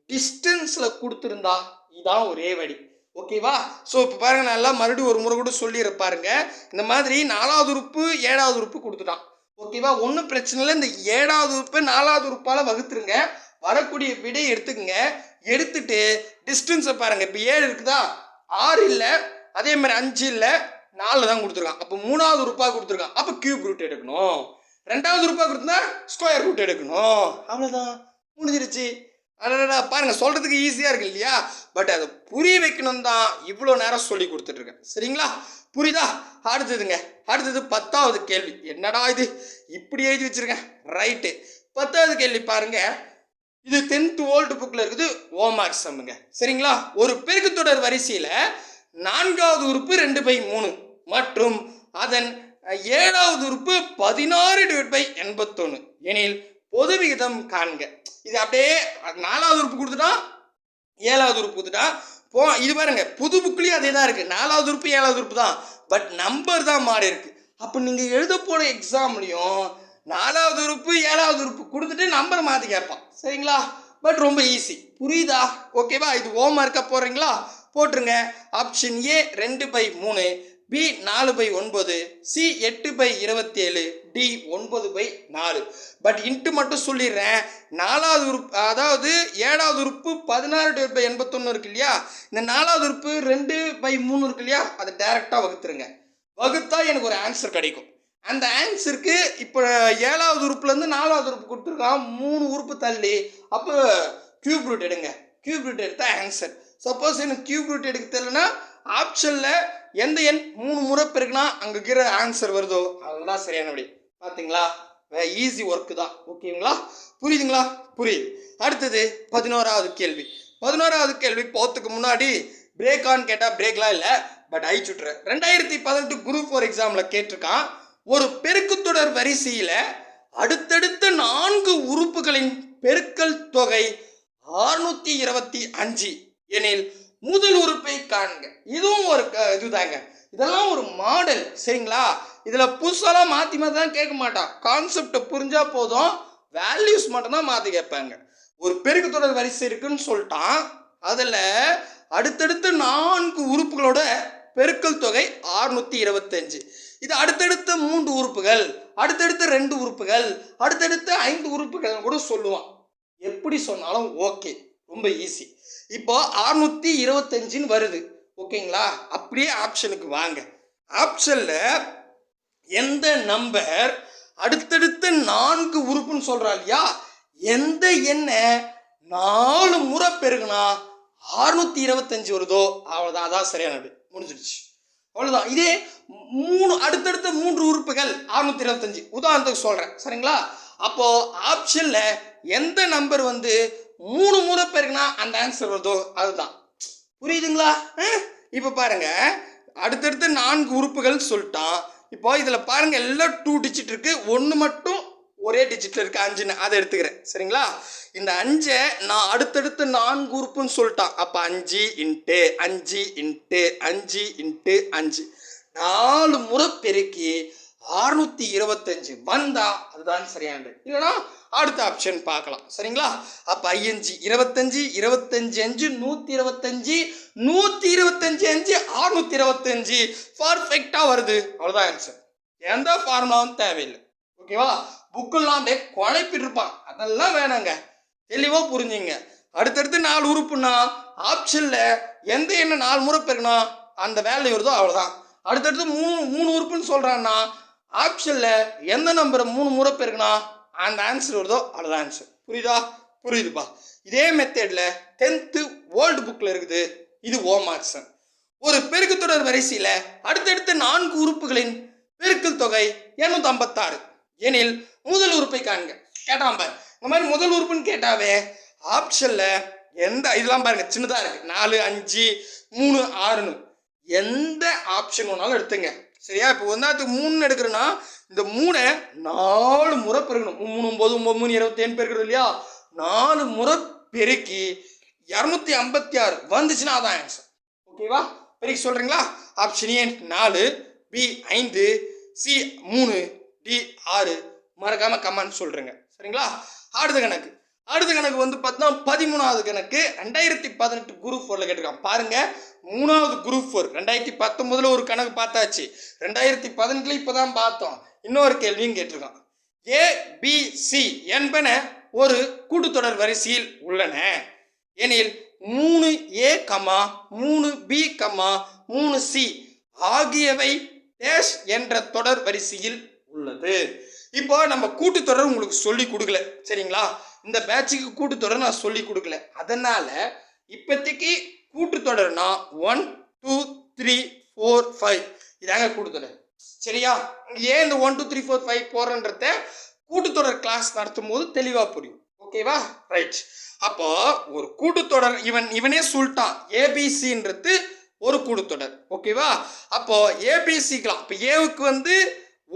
டிஸ்டன்ஸில் கொடுத்துருந்தா இதான் ஒரே வழி. ஓகேவா? ஸோ இப்போ பாருங்கள், நல்லா மறுபடியும் ஒரு முறை கூட சொல்லிடுற பாருங்க. இந்த மாதிரி 4வது உறுப்பு 7வது உறுப்பு கொடுத்துட்டான். ஓகேவா? ஒன்றும் பிரச்சனை இல்லை. இந்த 7வது உறுப்பை 4வது உறுப்பால் வகுத்துருங்க. வரக்கூடிய விடையை எடுத்துக்கங்க. எடுத்துட்டு டிஸ்டன்ஸை பாருங்கள். இப்போ 7 இருக்குதா, 6 இல்லை, அதே மாதிரி 5 இல்லை, 4 தான் கொடுத்துருக்கான். அப்போ 3வது உறுப்பாக கொடுத்துருக்கான். அப்போ கியூப் ரூட் எடுக்கணும். 2வது உறுப்பாக கொடுத்தா ஸ்கொயர் ரூட் எடுக்கணும். அவ்வளோதான், முடிஞ்சிருச்சு. அடடா பாருங்க, சொல்றதுக்கு ஈஸியா இருக்கு இல்லையா? பட் அதை புரிய வைக்கணும் தான் இவ்வளோ நேரம் சொல்லி கொடுத்துட்டு இருக்கேன். சரிங்களா? புரியுதா? அடுத்ததுங்க, அடுத்தது 10வது கேள்வி. என்னடா இது இப்படி எழுதி வச்சிருக்கேன்? ரைட்டு, 10வது கேள்வி பாருங்க. இது 10th ஓல்டு புக்கில் இருக்குது, ஹோம்வொர்க் சம்முங்க. சரிங்களா? ஒரு பெருக்குத்தொடர் வரிசையில் 4வது உறுப்பு 2/3 மற்றும் அதன் 7வது உறுப்பு 16/81 எனில் பொது விகிதம் காண்க. இது அப்படியே 4வது உறுப்பு கொடுத்துட்டா 7வது உறுப்பு கொடுத்துட்டா இது பாருங்க, புது புக்லேயும் அதே தான் இருக்குது. 4வது உறுப்பு 7வது உறுப்பு தான், பட் நம்பர் தான் மாறி இருக்கு. அப்போ நீங்கள் எழுத போகிற எக்ஸாம்லையும் 4வது உறுப்பு 7வது உறுப்பு கொடுத்துட்டு நம்பர் மாற்றி கேட்பான். சரிங்களா? பட் ரொம்ப ஈஸி. புரியுதா? ஓகேவா? இது ஹோம்வொர்க்காக போடுறீங்களா? போட்டுருங்க. Option A 2/3, B 4/9, C 8/27, D 9/4. But into மட்டும் சொல்லிடுறேன். 4வது உறுப்பு, அதாவது 7வது உறுப்பு 16/81 இருக்கு இல்லையா? இந்த 4வது உறுப்பு 2/3 இருக்கு இல்லையா? அதை டைரெக்டாக வகுத்துருங்க. வகுத்தா எனக்கு ஒரு ஆன்சர் கிடைக்கும். அந்த ஆன்சருக்கு இப்போ 7வது உறுப்புலேருந்து 4வது உறுப்பு கொடுத்துருக்கான், 3 உறுப்பு தள்ளி. அப்போ கியூப் ரூட் எடுங்க. கியூப் ரூட் எடுத்தால் ஆன்சர். சப்போஸ் எனக்கு கியூப் ரூட் எடுக்க தெரியலனா ஆப்ஷனில் எந்த எண் 3 முறை பெருக்குனா அங்கே இருக்கிற ஆன்சர் வருதோ அதுதான் சரியான வழி. பார்த்தீங்களா? ஈஸி ஒர்க்கு தான். ஓகேங்களா? புரியுதுங்களா? புரியுது. அடுத்தது 11வது கேள்வி. 11வது கேள்வி போகிறதுக்கு முன்னாடி பிரேக் ஆன் கேட்டால் பிரேக்லாம் இல்லை, பட் அழிச்சுட்றேன். 2018 குரூப் 4 எக்ஸாமில் கேட்டிருக்கான். ஒரு பெருக்குத்தொடர் வரிசையில் அடுத்தடுத்த 4 உறுப்புகளின் பெருக்கல் தொகை 625 எனில் முதல் உறுப்பை காண்க. இதுவும் ஒரு இதுதாங்க. இதெல்லாம் ஒரு மாடல். சரிங்களா? இதில் புதுசாலாம் மாற்றி மாற்றி தான் கேட்க மாட்டான். கான்செப்டை புரிஞ்சால் போதும், வேல்யூஸ் மட்டும்தான் மாற்றி கேட்பாங்க. ஒரு பெருக்குத்தொடர் வரிசை இருக்குன்னு சொல்லிட்டான். அதில் அடுத்தடுத்த 4 உறுப்புகளோட பெருக்கல் தொகை 625. இது அடுத்தடுத்த 3 உறுப்புகள், அடுத்தடுத்த 2 உறுப்புகள், அடுத்தடுத்த 5 உறுப்புகள் கூட சொல்லுவான். எப்படி சொன்னாலும் ஓகே, ரொம்ப ஈஸி. இப்போ 625 வருது. ஓகேங்களா? அப்படியே ஆப்ஷனுக்கு வாங்க. ஆப்ஷனில் எந்த நம்பர் அடுத்தடுத்த 4 உறுப்புன்னு சொல்கிறா இல்லையா, எந்த எண்ணை 4 முறை பெருகுனா 625 வருதோ அவ்வளோதான், அதான் சரியானது. முடிஞ்சிடுச்சு, அவ்வளோதான். இதே 3 அடுத்தடுத்த 3 உறுப்புகள் 625 உதாரணத்துக்கு சொல்கிறேன். சரிங்களா? அப்போது ஆப்ஷனில் எந்த நம்பர் 3 முறை பெருக்குனா அந்த ஆன்சர் வருதோ அதுதான். புரியுதுங்களா? இப்போ பாருங்க, அடுத்தடுத்த 4 உறுப்புகள் சொல்லிட்டான். இப்போ இதில் பாருங்க, எல்லாம் 2 டிஜிட் இருக்கு, 1 மட்டும் ஒரே டிஜிட்ல இருக்கு, 5ன்னு அதை எடுத்துக்கிறேன். சரிங்களா? இந்த 5 நான் அடுத்தடுத்த 4 உறுப்புன்னு சொல்லிட்டான். அப்போ 5 × 5 × 5 × 5 4 முறை பெருக்கி 625 வந்தா அதுதான் சரியானது. இல்லைனா அடுத்த ஆப்ஷன் பார்க்கலாம். சரிங்களா? அப்போ 5 25 25 125 125 625 பர்ஃபெக்டாக வருது. அவ்வளோதான் ஆன்சர். எந்த ஃபார்முலாவும் தேவையில்லை. ஓகேவா? புக்கெல்லாம் அப்படியே குழப்பிட்டு இருப்பான், அதெல்லாம் வேணாங்க. தெளிவாக புரிஞ்சுங்க. அடுத்தடுத்து 4 உறுப்புனா ஆப்ஷனில் எந்த எண்ணை 4 முறை பெருக்குனா அந்த வேல்யூ வருதோ அவ்வளோதான். அடுத்தடுத்து 3 உறுப்புன்னு சொல்கிறான்னா ஆப்ஷனில் எந்த நம்பரை 3 முறை பெருக்குனா அந்த ஆன்சர் வருதோ அவ்வளோதான் ஆன்சர். புரியுதா? புரியுதுப்பா. இதே மெத்தடில் 10th ஓல்டு புக்கில் இருக்குது. இது ஹோம்வொர்க் சம். ஒரு பெருக்குத்தொடர் வரிசையில் அடுத்தடுத்த 4 உறுப்புகளின் பெருக்கல் தொகை 256 எனில் முதல் உறுப்பை காண்க. கேட்டான் பாரு. இந்த மாதிரி முதல் உறுப்புன்னு கேட்டாவே ஆப்ஷனில் எந்த இதெல்லாம் பாருங்க சின்னதாக இருக்குது, 4 5 3 6ன்னு எந்த ஆப்ஷன் வேணாலும் எடுத்துங்க. சரியா? இப்போ ஒன்றாத்துக்கு 3 எடுக்கிறேன்னா இந்த 3 4 முறை பெருக்கணும். 3 9 9 27 பெருக்கிறது இல்லையா? 4 முறை பெருக்கி 256 வந்துச்சுன்னா அதான் ஆன்சர். ஓகேவா? பெருக்கி சொல்கிறீங்களா? Option A 4, B 5, C 3, D 6. மறக்காமல் கமெண்ட் சொல்கிறேங்க. சரிங்களா? அடுத்த கணக்கு வந்து பார்த்தா 13வது கணக்கு 2018 குரூப் 4ல் கேட்டிருக்கான். பாருங்க, 3வது குரூப் 4 2019 ஒரு கணக்கு பார்த்தாச்சு, 2018 இப்போ தான் பார்த்தோம். இன்னொரு கேள்வியும் கேட்டிருக்கான். ஏபிசி என்பன ஒரு கூட்டுத்தொடர் வரிசையில் உள்ளன எனில் 3A, 3B, 3C ஆகியவை டேஷ் என்ற தொடர் வரிசையில் உள்ளது. இப்போ நம்ம கூட்டுத்தொடர் உங்களுக்கு சொல்லி கொடுக்கல, சரிங்களா? இந்த பேட்சுக்கு கூட்டுத்தொடர் நான் சொல்லி கொடுக்கல. அதனால இப்போதைக்கு கூட்டுத்தொடர்னா 1 2 3 4 5 இதாங்க கூட்டுத்தொடர். சரியா? ஏன் இந்த 1 2 3 4 5 போறன்றத கூட்டுத்தொடர் கிளாஸ் நடத்தும் போது தெளிவாக புரியும். ஓகேவா? ரைட். அப்போ ஒரு கூட்டுத்தொடர் இவனே சொல்லிட்டான், ஏபிசின்றது ஒரு கூட்டுத்தொடர். ஓகேவா? அப்போ ஏபிசிக்கலாம். இப்போ ஏவுக்கு வந்து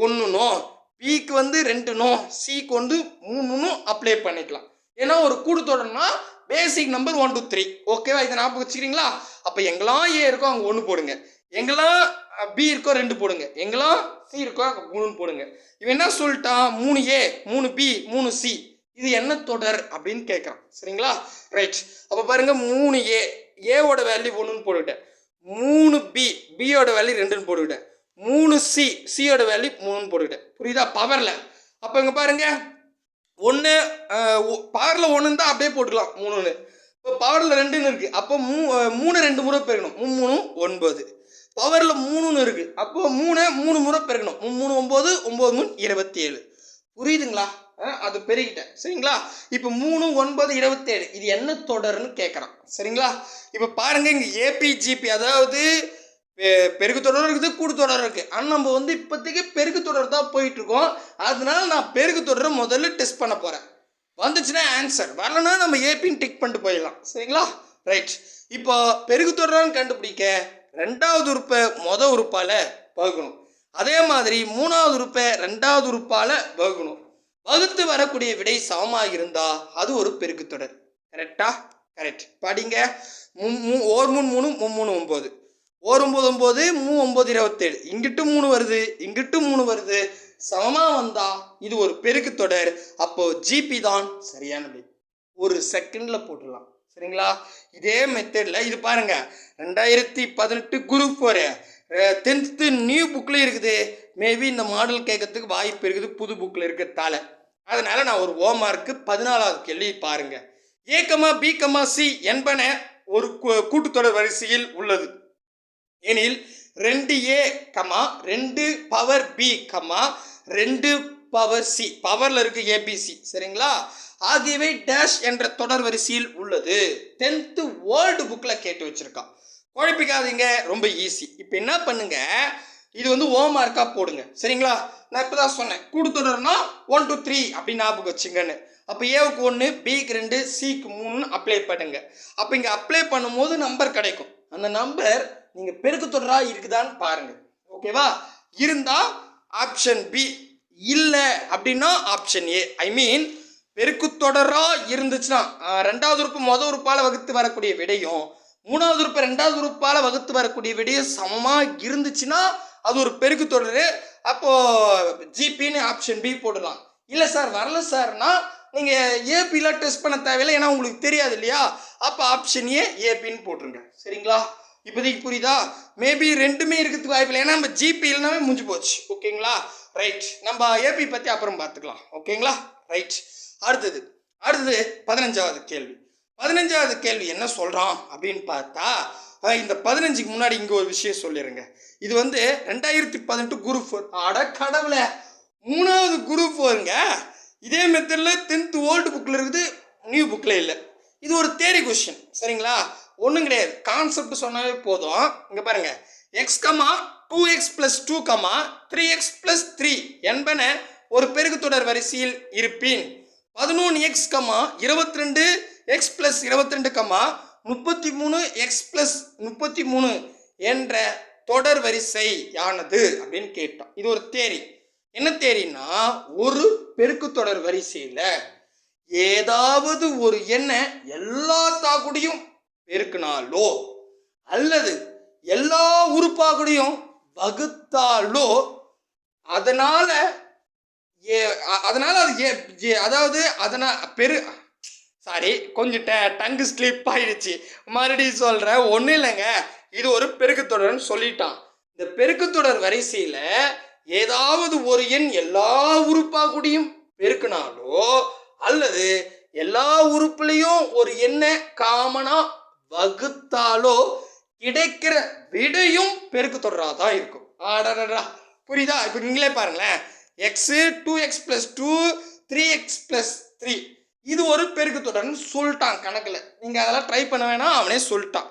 1னும், பிக்கு வந்து 2னும், சிக்கு வந்து 3னும் அப்ளை பண்ணிக்கலாம். ஏன்னா ஒரு கூட்டுத்தொடர்னா பேசிக் நம்பர் 1 2 3. ஓகேவா? இதை ஞாபகம் வச்சுக்கிறீங்களா? அப்போ எங்கெல்லாம் ஏ இருக்கோ அங்கே 1 போடுங்க, எங்கெல்லாம் பி இருக்கோ 2 போடுங்க, எங்கெல்லாம் சி இருக்கோ அங்கே 3 போடுங்க. இவன் என்ன சொல்லிட்டான்? 3A, 3B, 3C இது என்ன தொடர் அப்படின்னு கேட்குறான். சரிங்களா? ரைட். அப்போ பாருங்க, 3A ஏவோட வேல்யூ 1ன்னு போட்டுவிட்டேன், 3B பியோட வேல்யூ 2ன்னு போட்டுவிட்டேன், 3C சியோட வேல்யூ 3ன்னு போட்டுவிட்டேன். புரியுதா? பவரில். அப்போ இங்கே பாருங்க, 1 பவரில் 1 தான் அப்படியே போட்டுக்கலாம் 3ன்னு. இப்போ பவரில் 2ன்னு இருக்குது, அப்போ 3 2 முறை பெருக்கணும், 3 9. பவரில் 3ன்னு இருக்குது, அப்போ 3 முறை பெருக்கணும், 3 9 9 3 27. புரியுதுங்களா? அது பெருகிட்டேன். சரிங்களா? இப்போ 3 9 27 இது என்ன தொடர்னு கேட்குறான். சரிங்களா? இப்போ பாருங்க, இங்கே ஏபிஜிபி அதாவது பெருக்கு தொடர் இருக்குது, கூட்டு தொடர் இருக்குது. ஆனால் நம்ம வந்து இப்போதைக்கு பெருக்கு தொடர் தான் போயிட்டு இருக்கோம். அதனால நான் பெருக்கு தொடரை முதல்ல டெஸ்ட் பண்ண போகிறேன். வந்துச்சுன்னா ஆன்சர், வரலன்னா நம்ம ஏபின்னு டிக் பண்ணிட்டு போயிடலாம். சரிங்களா? ரைட். இப்போ பெருக்கு தொடரான்னு கண்டுபிடிக்க 2வது உறுப்பை மொதல் உறுப்பால் வகுக்கணும், அதே மாதிரி 3வது உறுப்பை 2வது உறுப்பால் வகுக்கணும். வகுத்து வரக்கூடிய விடை சமமாக இருந்தால் அது ஒரு பெருக்கு தொடர். கரெக்டா? கரெக்ட். படிங்க. 1 3 3 3 9, 1 9 9 3 9 27, இங்கிட்டு 3 வருது, இங்கிட்டு 3 வருது, சமமாக வந்தா இது ஒரு பெருக்கு தொடர். அப்போ ஜிபி தான் சரியான விடை. ஒரு செகண்டில் போட்டுடலாம். சரிங்களா? இதே மெத்தடில் இது பாருங்க, 2018 குரூப் 4 10th நியூ புக்கில் இருக்குது. மேபி இந்த மாடல் கேட்கறதுக்கு வாய்ப்பு இருக்குது புது புக்கில் இருக்கிறதால. அதனால நான் ஒரு ஹோம்வொர்க்கு 14வது கேள்வி பாருங்க. ஏ பி சி என்பன ஒரு கூட்டுத்தொடர் வரிசையில் உள்ளது எனில் 2A, 2 power B, 2 power C பவரில் இருக்கு ஏபிசி. சரிங்களா? ஆகியவை டேஷ் என்ற தொடர் வரிசையில் உள்ளது. 10th வேர்ல்டு புக்கில் கேட்டு வச்சிருக்கான். குழப்பிக்காதீங்க, ரொம்ப ஈஸி. இப்போ என்ன பண்ணுங்க, இது வந்து ஹோம்வொர்க்காக போடுங்க. சரிங்களா? நான் இப்போ தான் சொன்னேன், கூட்டுத்தொடர்னா 1 2 3 அப்படின்னு ஞாபகம் வச்சுங்கன்னு. அப்போ ஏவுக்கு 1, பிக்கு 2, சிக்கு 3 அப்ளை பண்ணுங்க. அப்போ இங்கே அப்ளை பண்ணும்போது நம்பர் கிடைக்கும். அந்த நம்பர் நீங்கள் பெருக்கு தொடராக இருக்குதான்னு பாருங்க. ஓகேவா? இருந்தால் ஆப்ஷன் பி, இல்லை அப்படின்னா ஆப்ஷன் ஏ. ஐ மீன் பெருக்கு தொடராக இருந்துச்சுன்னா 2வது உறுப்பு மொதல் உறுப்பால் வகுத்து வரக்கூடிய விடையும் 3வது உறுப்பு 2வது உறுப்பால் வகுத்து வரக்கூடிய விடையும் சமமாக இருந்துச்சுன்னா அது ஒரு பெருக்கு தொடர். அப்போது ஜிபின்னு ஆப்ஷன் பி போடலாம். இல்லை சார் வரல சார்னா நீங்கள் ஏபியில் டெஸ்ட் பண்ண தேவையில்லை, ஏன்னா உங்களுக்கு தெரியாது இல்லையா? அப்போ ஆப்ஷன் ஏ ஏபின்னு போட்டுருங்க. சரிங்களா? இப்போதைக்கு புரியுதா? மேபி 2மே இருக்கிறதுக்கு வாய்ப்பில்லை, ஏன்னா நம்ம ஜிபி இல்லைனாவே முடிஞ்சு போச்சு. ஓகேங்களா? ரைட். நம்ம ஏபி பற்றி அப்புறம் பார்த்துக்கலாம். ஓகேங்களா? ரைட். அடுத்தது 15வது கேள்வி. 15வது கேள்வி என்ன சொல்கிறான் அப்படின்னு பார்த்தா, இந்த 15க்கு முன்னாடி இங்கே ஒரு விஷயம் சொல்லிடுங்க. இது வந்து 2018 குரூப் 4. அட கடவுளை, 3வது குரூப் 4ங்க. இதே மெத்தடில் 10th ஓல்டு புக்கில் இருக்குது, நியூ புக்கில் இல்லை. இது ஒரு தியரி கொஸ்டின். சரிங்களா? ஒன்றும் கிடையாது, கான்செப்ட் சொன்னாலே போதும். இங்கே பாருங்கள், எக்ஸ் 2x + 2, 3x + 3 என்பன ஒரு பெருக்குத்தொடர் வரிசையில் இருப்பின் 11x, 22x + 22, 33x + 33 என்ற தொடர் வரிசையானது அப்படின்னு கேட்டோம். இது ஒரு தேரி. என்ன தேரின்னா, ஒரு பெருக்கு தொடர் வரிசையில் ஏதாவது ஒரு எண்ணை எல்லாத்தா கூடயும் பெருக்கினாலோ அல்லது எல்லா உறுப்பா கூடயும் வகுத்தாலோ அதனால அது அதாவது சாரி கொஞ்சம் டங்கு ஸ்லிப் ஆயிடுச்சு, மறுபடியும் சொல்கிறேன். ஒன்றும் இல்லைங்க, இது ஒரு பெருக்குத்தொடர்னு சொல்லிட்டான். இந்த பெருக்குத்தொடர் வரிசையில் ஏதாவது ஒரு எண் எல்லா உறுப்பா கூடயும் பெருக்கினாலோ அல்லது எல்லா உறுப்புலையும் ஒரு எண்ணை காமனாக வகுத்தாலோ கிடைக்கிற விடையும் பெருக்குத்தொடராக தான் இருக்கும். ஆடா புரியுதா? இப்போ நீங்களே பாருங்களேன், எக்ஸு 2x + 2 3x + 3 இது ஒரு பெருக்குத்தொடர்னு சொல்லிட்டான் கணக்கில். நீங்கள் அதெல்லாம் ட்ரை பண்ண வேணாம், அவனே சொல்லிட்டான்.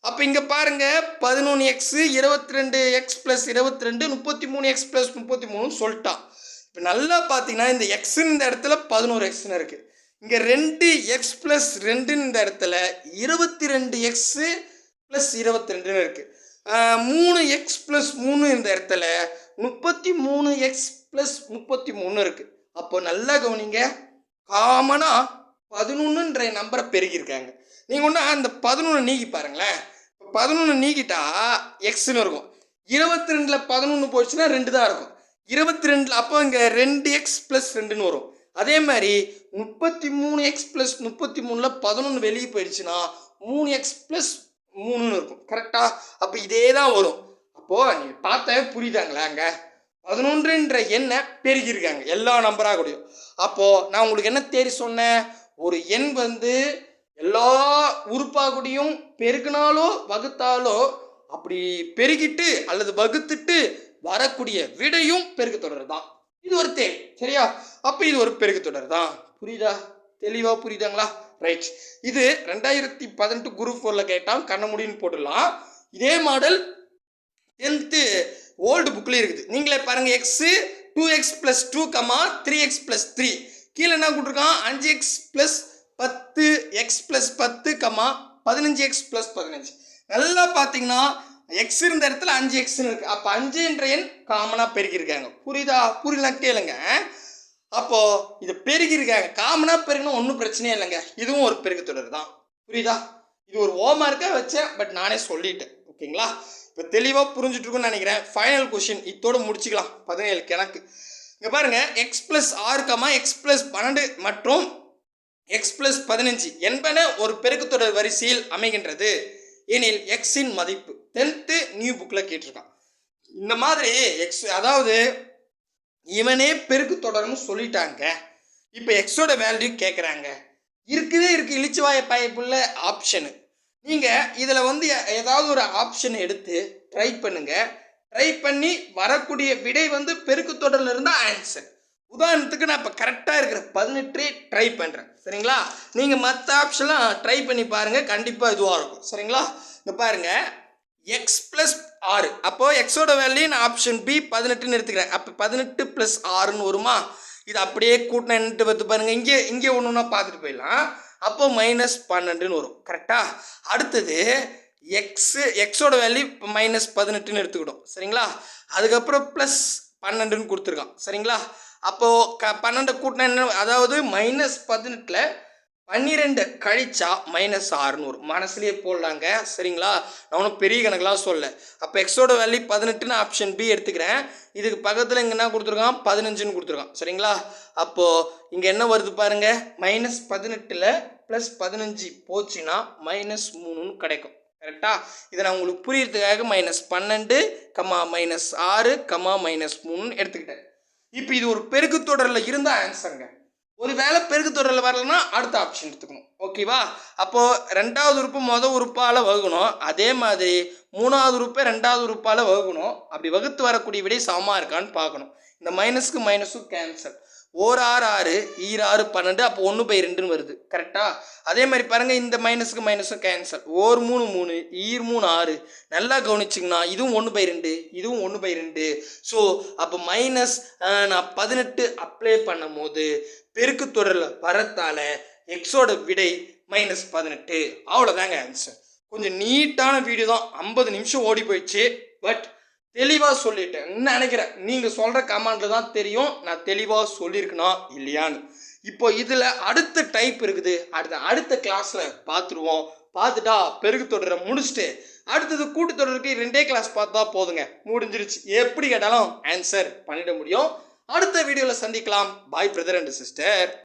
அப்போ இங்கே பாருங்கள், 11x 22x + 22 33x + 33 சொல்லிட்டான். இப்போ நல்லா பார்த்தீங்கன்னா இந்த எக்ஸுன்னு இந்த இடத்துல 11xன்னு இருக்குது. இங்கே 2x + 2 இந்த இடத்துல 22x + 22 இருக்குது. 3x + 3 இந்த இடத்துல 33x + 33 இருக்குது. அப்போ நல்லா கவனிங்க, காமனாக 11ன்ற நம்பரை பெருக்கியிருக்காங்க. நீங்கள் ஒன்றா அந்த 11 நீக்கி பாருங்களேன். 11 நீக்கிட்டா எக்ஸ்ன்னு இருக்கும். 22ல் 11 போச்சுன்னா 2 தான் இருக்கும். 22ல் அப்போ இங்கே 2x + 2ன்னு வரும். அதே மாதிரி 33x + 33ல் 11 வெளியே போயிடுச்சுன்னா 3x + 3ன்னு இருக்கும். கரெக்டாக? அப்போ இதே தான் வரும். அப்போது நீங்கள் பார்த்தாவே புரியுதாங்களா? அங்கே 11ன்ற எண்ணை பெருகியிருக்காங்க எல்லா நம்பராக கூடயும். அப்போது நான் உங்களுக்கு என்ன தேடி சொன்னேன், ஒரு எண் வந்து எல்லா உறுப்பாக கூடயும் பெருக்கினாலோ வகுத்தாலோ அப்படி பெருகிட்டு அல்லது வகுத்துட்டு வரக்கூடிய விடையும் பெருக்கு தொடர் தான். இது ஒரு தேவை, சரியா? அப்போ இது ஒரு பெருக்கு தொடர் தான். புரியுதா? தெளிவாக புரியுதாங்களா? ரைட். இது 2018 குரூப் 4ல் கேட்டால் கண்ண முடின்னு போட்டுடலாம். இதே மாடல் 10th ஓல்டு புக்கில் இருக்குது. நீங்களே பாருங்கள், எக்ஸு 2x + 2, 3x + 3 கீழே என்ன கொடுத்துருக்கான், 5x + 10 x + 10, 15x + 15. நல்லா பார்த்தீங்கன்னா எக்ஸ் இருந்த இடத்துல 5xன்னு இருக்குது. அப்போ 5ன்ற எண் காமனாக பெருக்கியிருக்காங்க. புரியுதா? புரியலாம் கேளுங்க. அப்போது இதை பெருக்கியிருக்காங்க, காமனாக பெருக்கினா ஒன்றும் பிரச்சனையே இல்லைங்க. இதுவும் ஒரு பெருக்கு தொடர் தான். புரியுதா? இது ஒரு ஹோம்ஒர்க்காக வச்சேன், பட் நானே சொல்லிட்டேன். ஓகேங்களா? இப்போ தெளிவாக புரிஞ்சுட்ருக்குன்னு நினைக்கிறேன். ஃபைனல் கொஷின் இதோடு முடிச்சுக்கலாம். 17 கணக்கு. இங்கே பாருங்கள், x + 6, x + 12 மற்றும் x + 15 என்பன ஒரு பெருக்குத்தொடர் வரிசையில் அமைகின்றது எனில் எக்ஸின் மதிப்பு. 10th நியூ புக்கில் கேட்டிருக்கான். இந்த மாதிரி எக்ஸ், அதாவது இவனே பெருக்குத்தொடர்னு சொல்லிட்டாங்க. இப்போ எக்ஸோட வேல்யூ கேட்குறாங்க. இருக்குது இழிச்சுவாய பயப்புள்ள ஆப்ஷனு. நீங்கள் இதில் வந்து ஏதாவது ஒரு ஆப்ஷனை எடுத்து ட்ரை பண்ணுங்கள். ட்ரை பண்ணி வரக்கூடிய விடை வந்து பெருக்குத்தொடரில் இருந்தால் ஆன்சர். உதாரணத்துக்கு நான் இப்போ கரெக்டாக இருக்கிற 18 ட்ரை பண்ணுறேன், சரிங்களா? நீங்கள் மற்ற ஆப்ஷன்லாம் ட்ரை பண்ணி பாருங்கள், கண்டிப்பாக இதுவாக இருக்கும், சரிங்களா? இங்கே பாருங்கள், x + 6. அப்போது எக்ஸோட வேல்யூ நான் ஆப்ஷன் பி 18ன்னு எடுத்துக்கிறேன். அப்போ 18 + 6ன்னு வருமா? இது அப்படியே கூட்டினா என்னட்டு பார்த்து பாருங்கள். இங்கே ஒன்று ஒன்றா பார்த்துட்டு போயிடலாம். அப்போ -12ன்னு வரும். கரெக்டாக? அடுத்தது எக்ஸோட வேல்யூ இப்போ -18ன்னு எடுத்துக்கிட்டோம், சரிங்களா? அதுக்கப்புறம் +12ன்னு கொடுத்துருக்கான், சரிங்களா? அப்போது 12 கூட்டினா என்ன, அதாவது -18ல் 12 கழிச்சா -6ன்னு வரும். மனசுலேயே போடலாங்க, சரிங்களா? நான் ஒன்றும் பெரிய கணக்கெலாம் சொல்ல. அப்போ எக்ஸோட வேல்யூ 18ன்னு ஆப்ஷன் பி எடுத்துக்கிறேன். இதுக்கு பக்கத்தில் இங்கே என்ன கொடுத்துருக்கான், 15ன்னு கொடுத்துருக்கான், சரிங்களா? அப்போது இங்கே என்ன வருது பாருங்கள், -18ல் +15 போச்சுன்னா -3ன்னு கிடைக்கும். கரெக்டாக? இதை நான் உங்களுக்கு புரியறதுக்காக -12, -6, -3ன்னு எடுத்துக்கிட்டேன். இப்போ இது ஒரு பெருக்குத்தொடரில் இருந்தால் ஆன்சருங்க. ஒரு வேளை பெருக்குத்தொடரில் வரலன்னா அடுத்த ஆப்ஷன் எடுத்துக்கணும். ஓகேவா? அப்போது 2வது உறுப்பு மொதல் உறுப்பால் வகுக்கணும். அதே மாதிரி 3வது உறுப்பை 2வது உறுப்பால் வகுக்கணும். அப்படி வகுத்து வரக்கூடிய விடை சமமாக இருக்கான்னு பார்க்கணும். இந்த மைனஸ்க்கு மைனஸும் கேன்சல். 1 6 6 ஈர் 6 12, அப்போ 1/2ன்னு வருது. கரெக்டாக? அதே மாதிரி பாருங்கள், இந்த மைனஸுக்கு மைனஸும் கேன்சல். 1 3 3 ஈர் 3 6. நல்லா கவனிச்சிங்கன்னா இதுவும் 1/2, இதுவும் 1/2. ஸோ அப்போ நான் 18 அப்ளை பண்ணும் போது பெருக்குத்தொடரில் வரத்தால் எக்ஸோட விடை -18. அவ்வளோதாங்க ஆன்சர். கொஞ்சம் நீட்டான வீடியோ தான், 50 நிமிஷம் ஓடி போயிடுச்சு. பட் தெளிவாக சொல்லிட்டேன் நினைக்கிறேன். நீங்கள் சொல்கிற கமெண்டில் தான் தெரியும் நான் தெளிவாக சொல்லியிருக்கேனா இல்லையான்னு. இப்போ இதில் அடுத்த டைப் இருக்குது. அடுத்த கிளாஸில் பார்த்துருவோம். பார்த்துட்டா பெருக்கு தொடரை முடிச்சுட்டு அடுத்தது கூட்டுத்தொடருக்கு 2 கிளாஸ் பார்த்தா போதுங்க, முடிஞ்சிருச்சு. எப்படி கேட்டாலும் ஆன்சர் பண்ணிட முடியும். அடுத்த வீடியோவில் சந்திக்கலாம். பாய் பிரதர் அண்ட் சிஸ்டர்.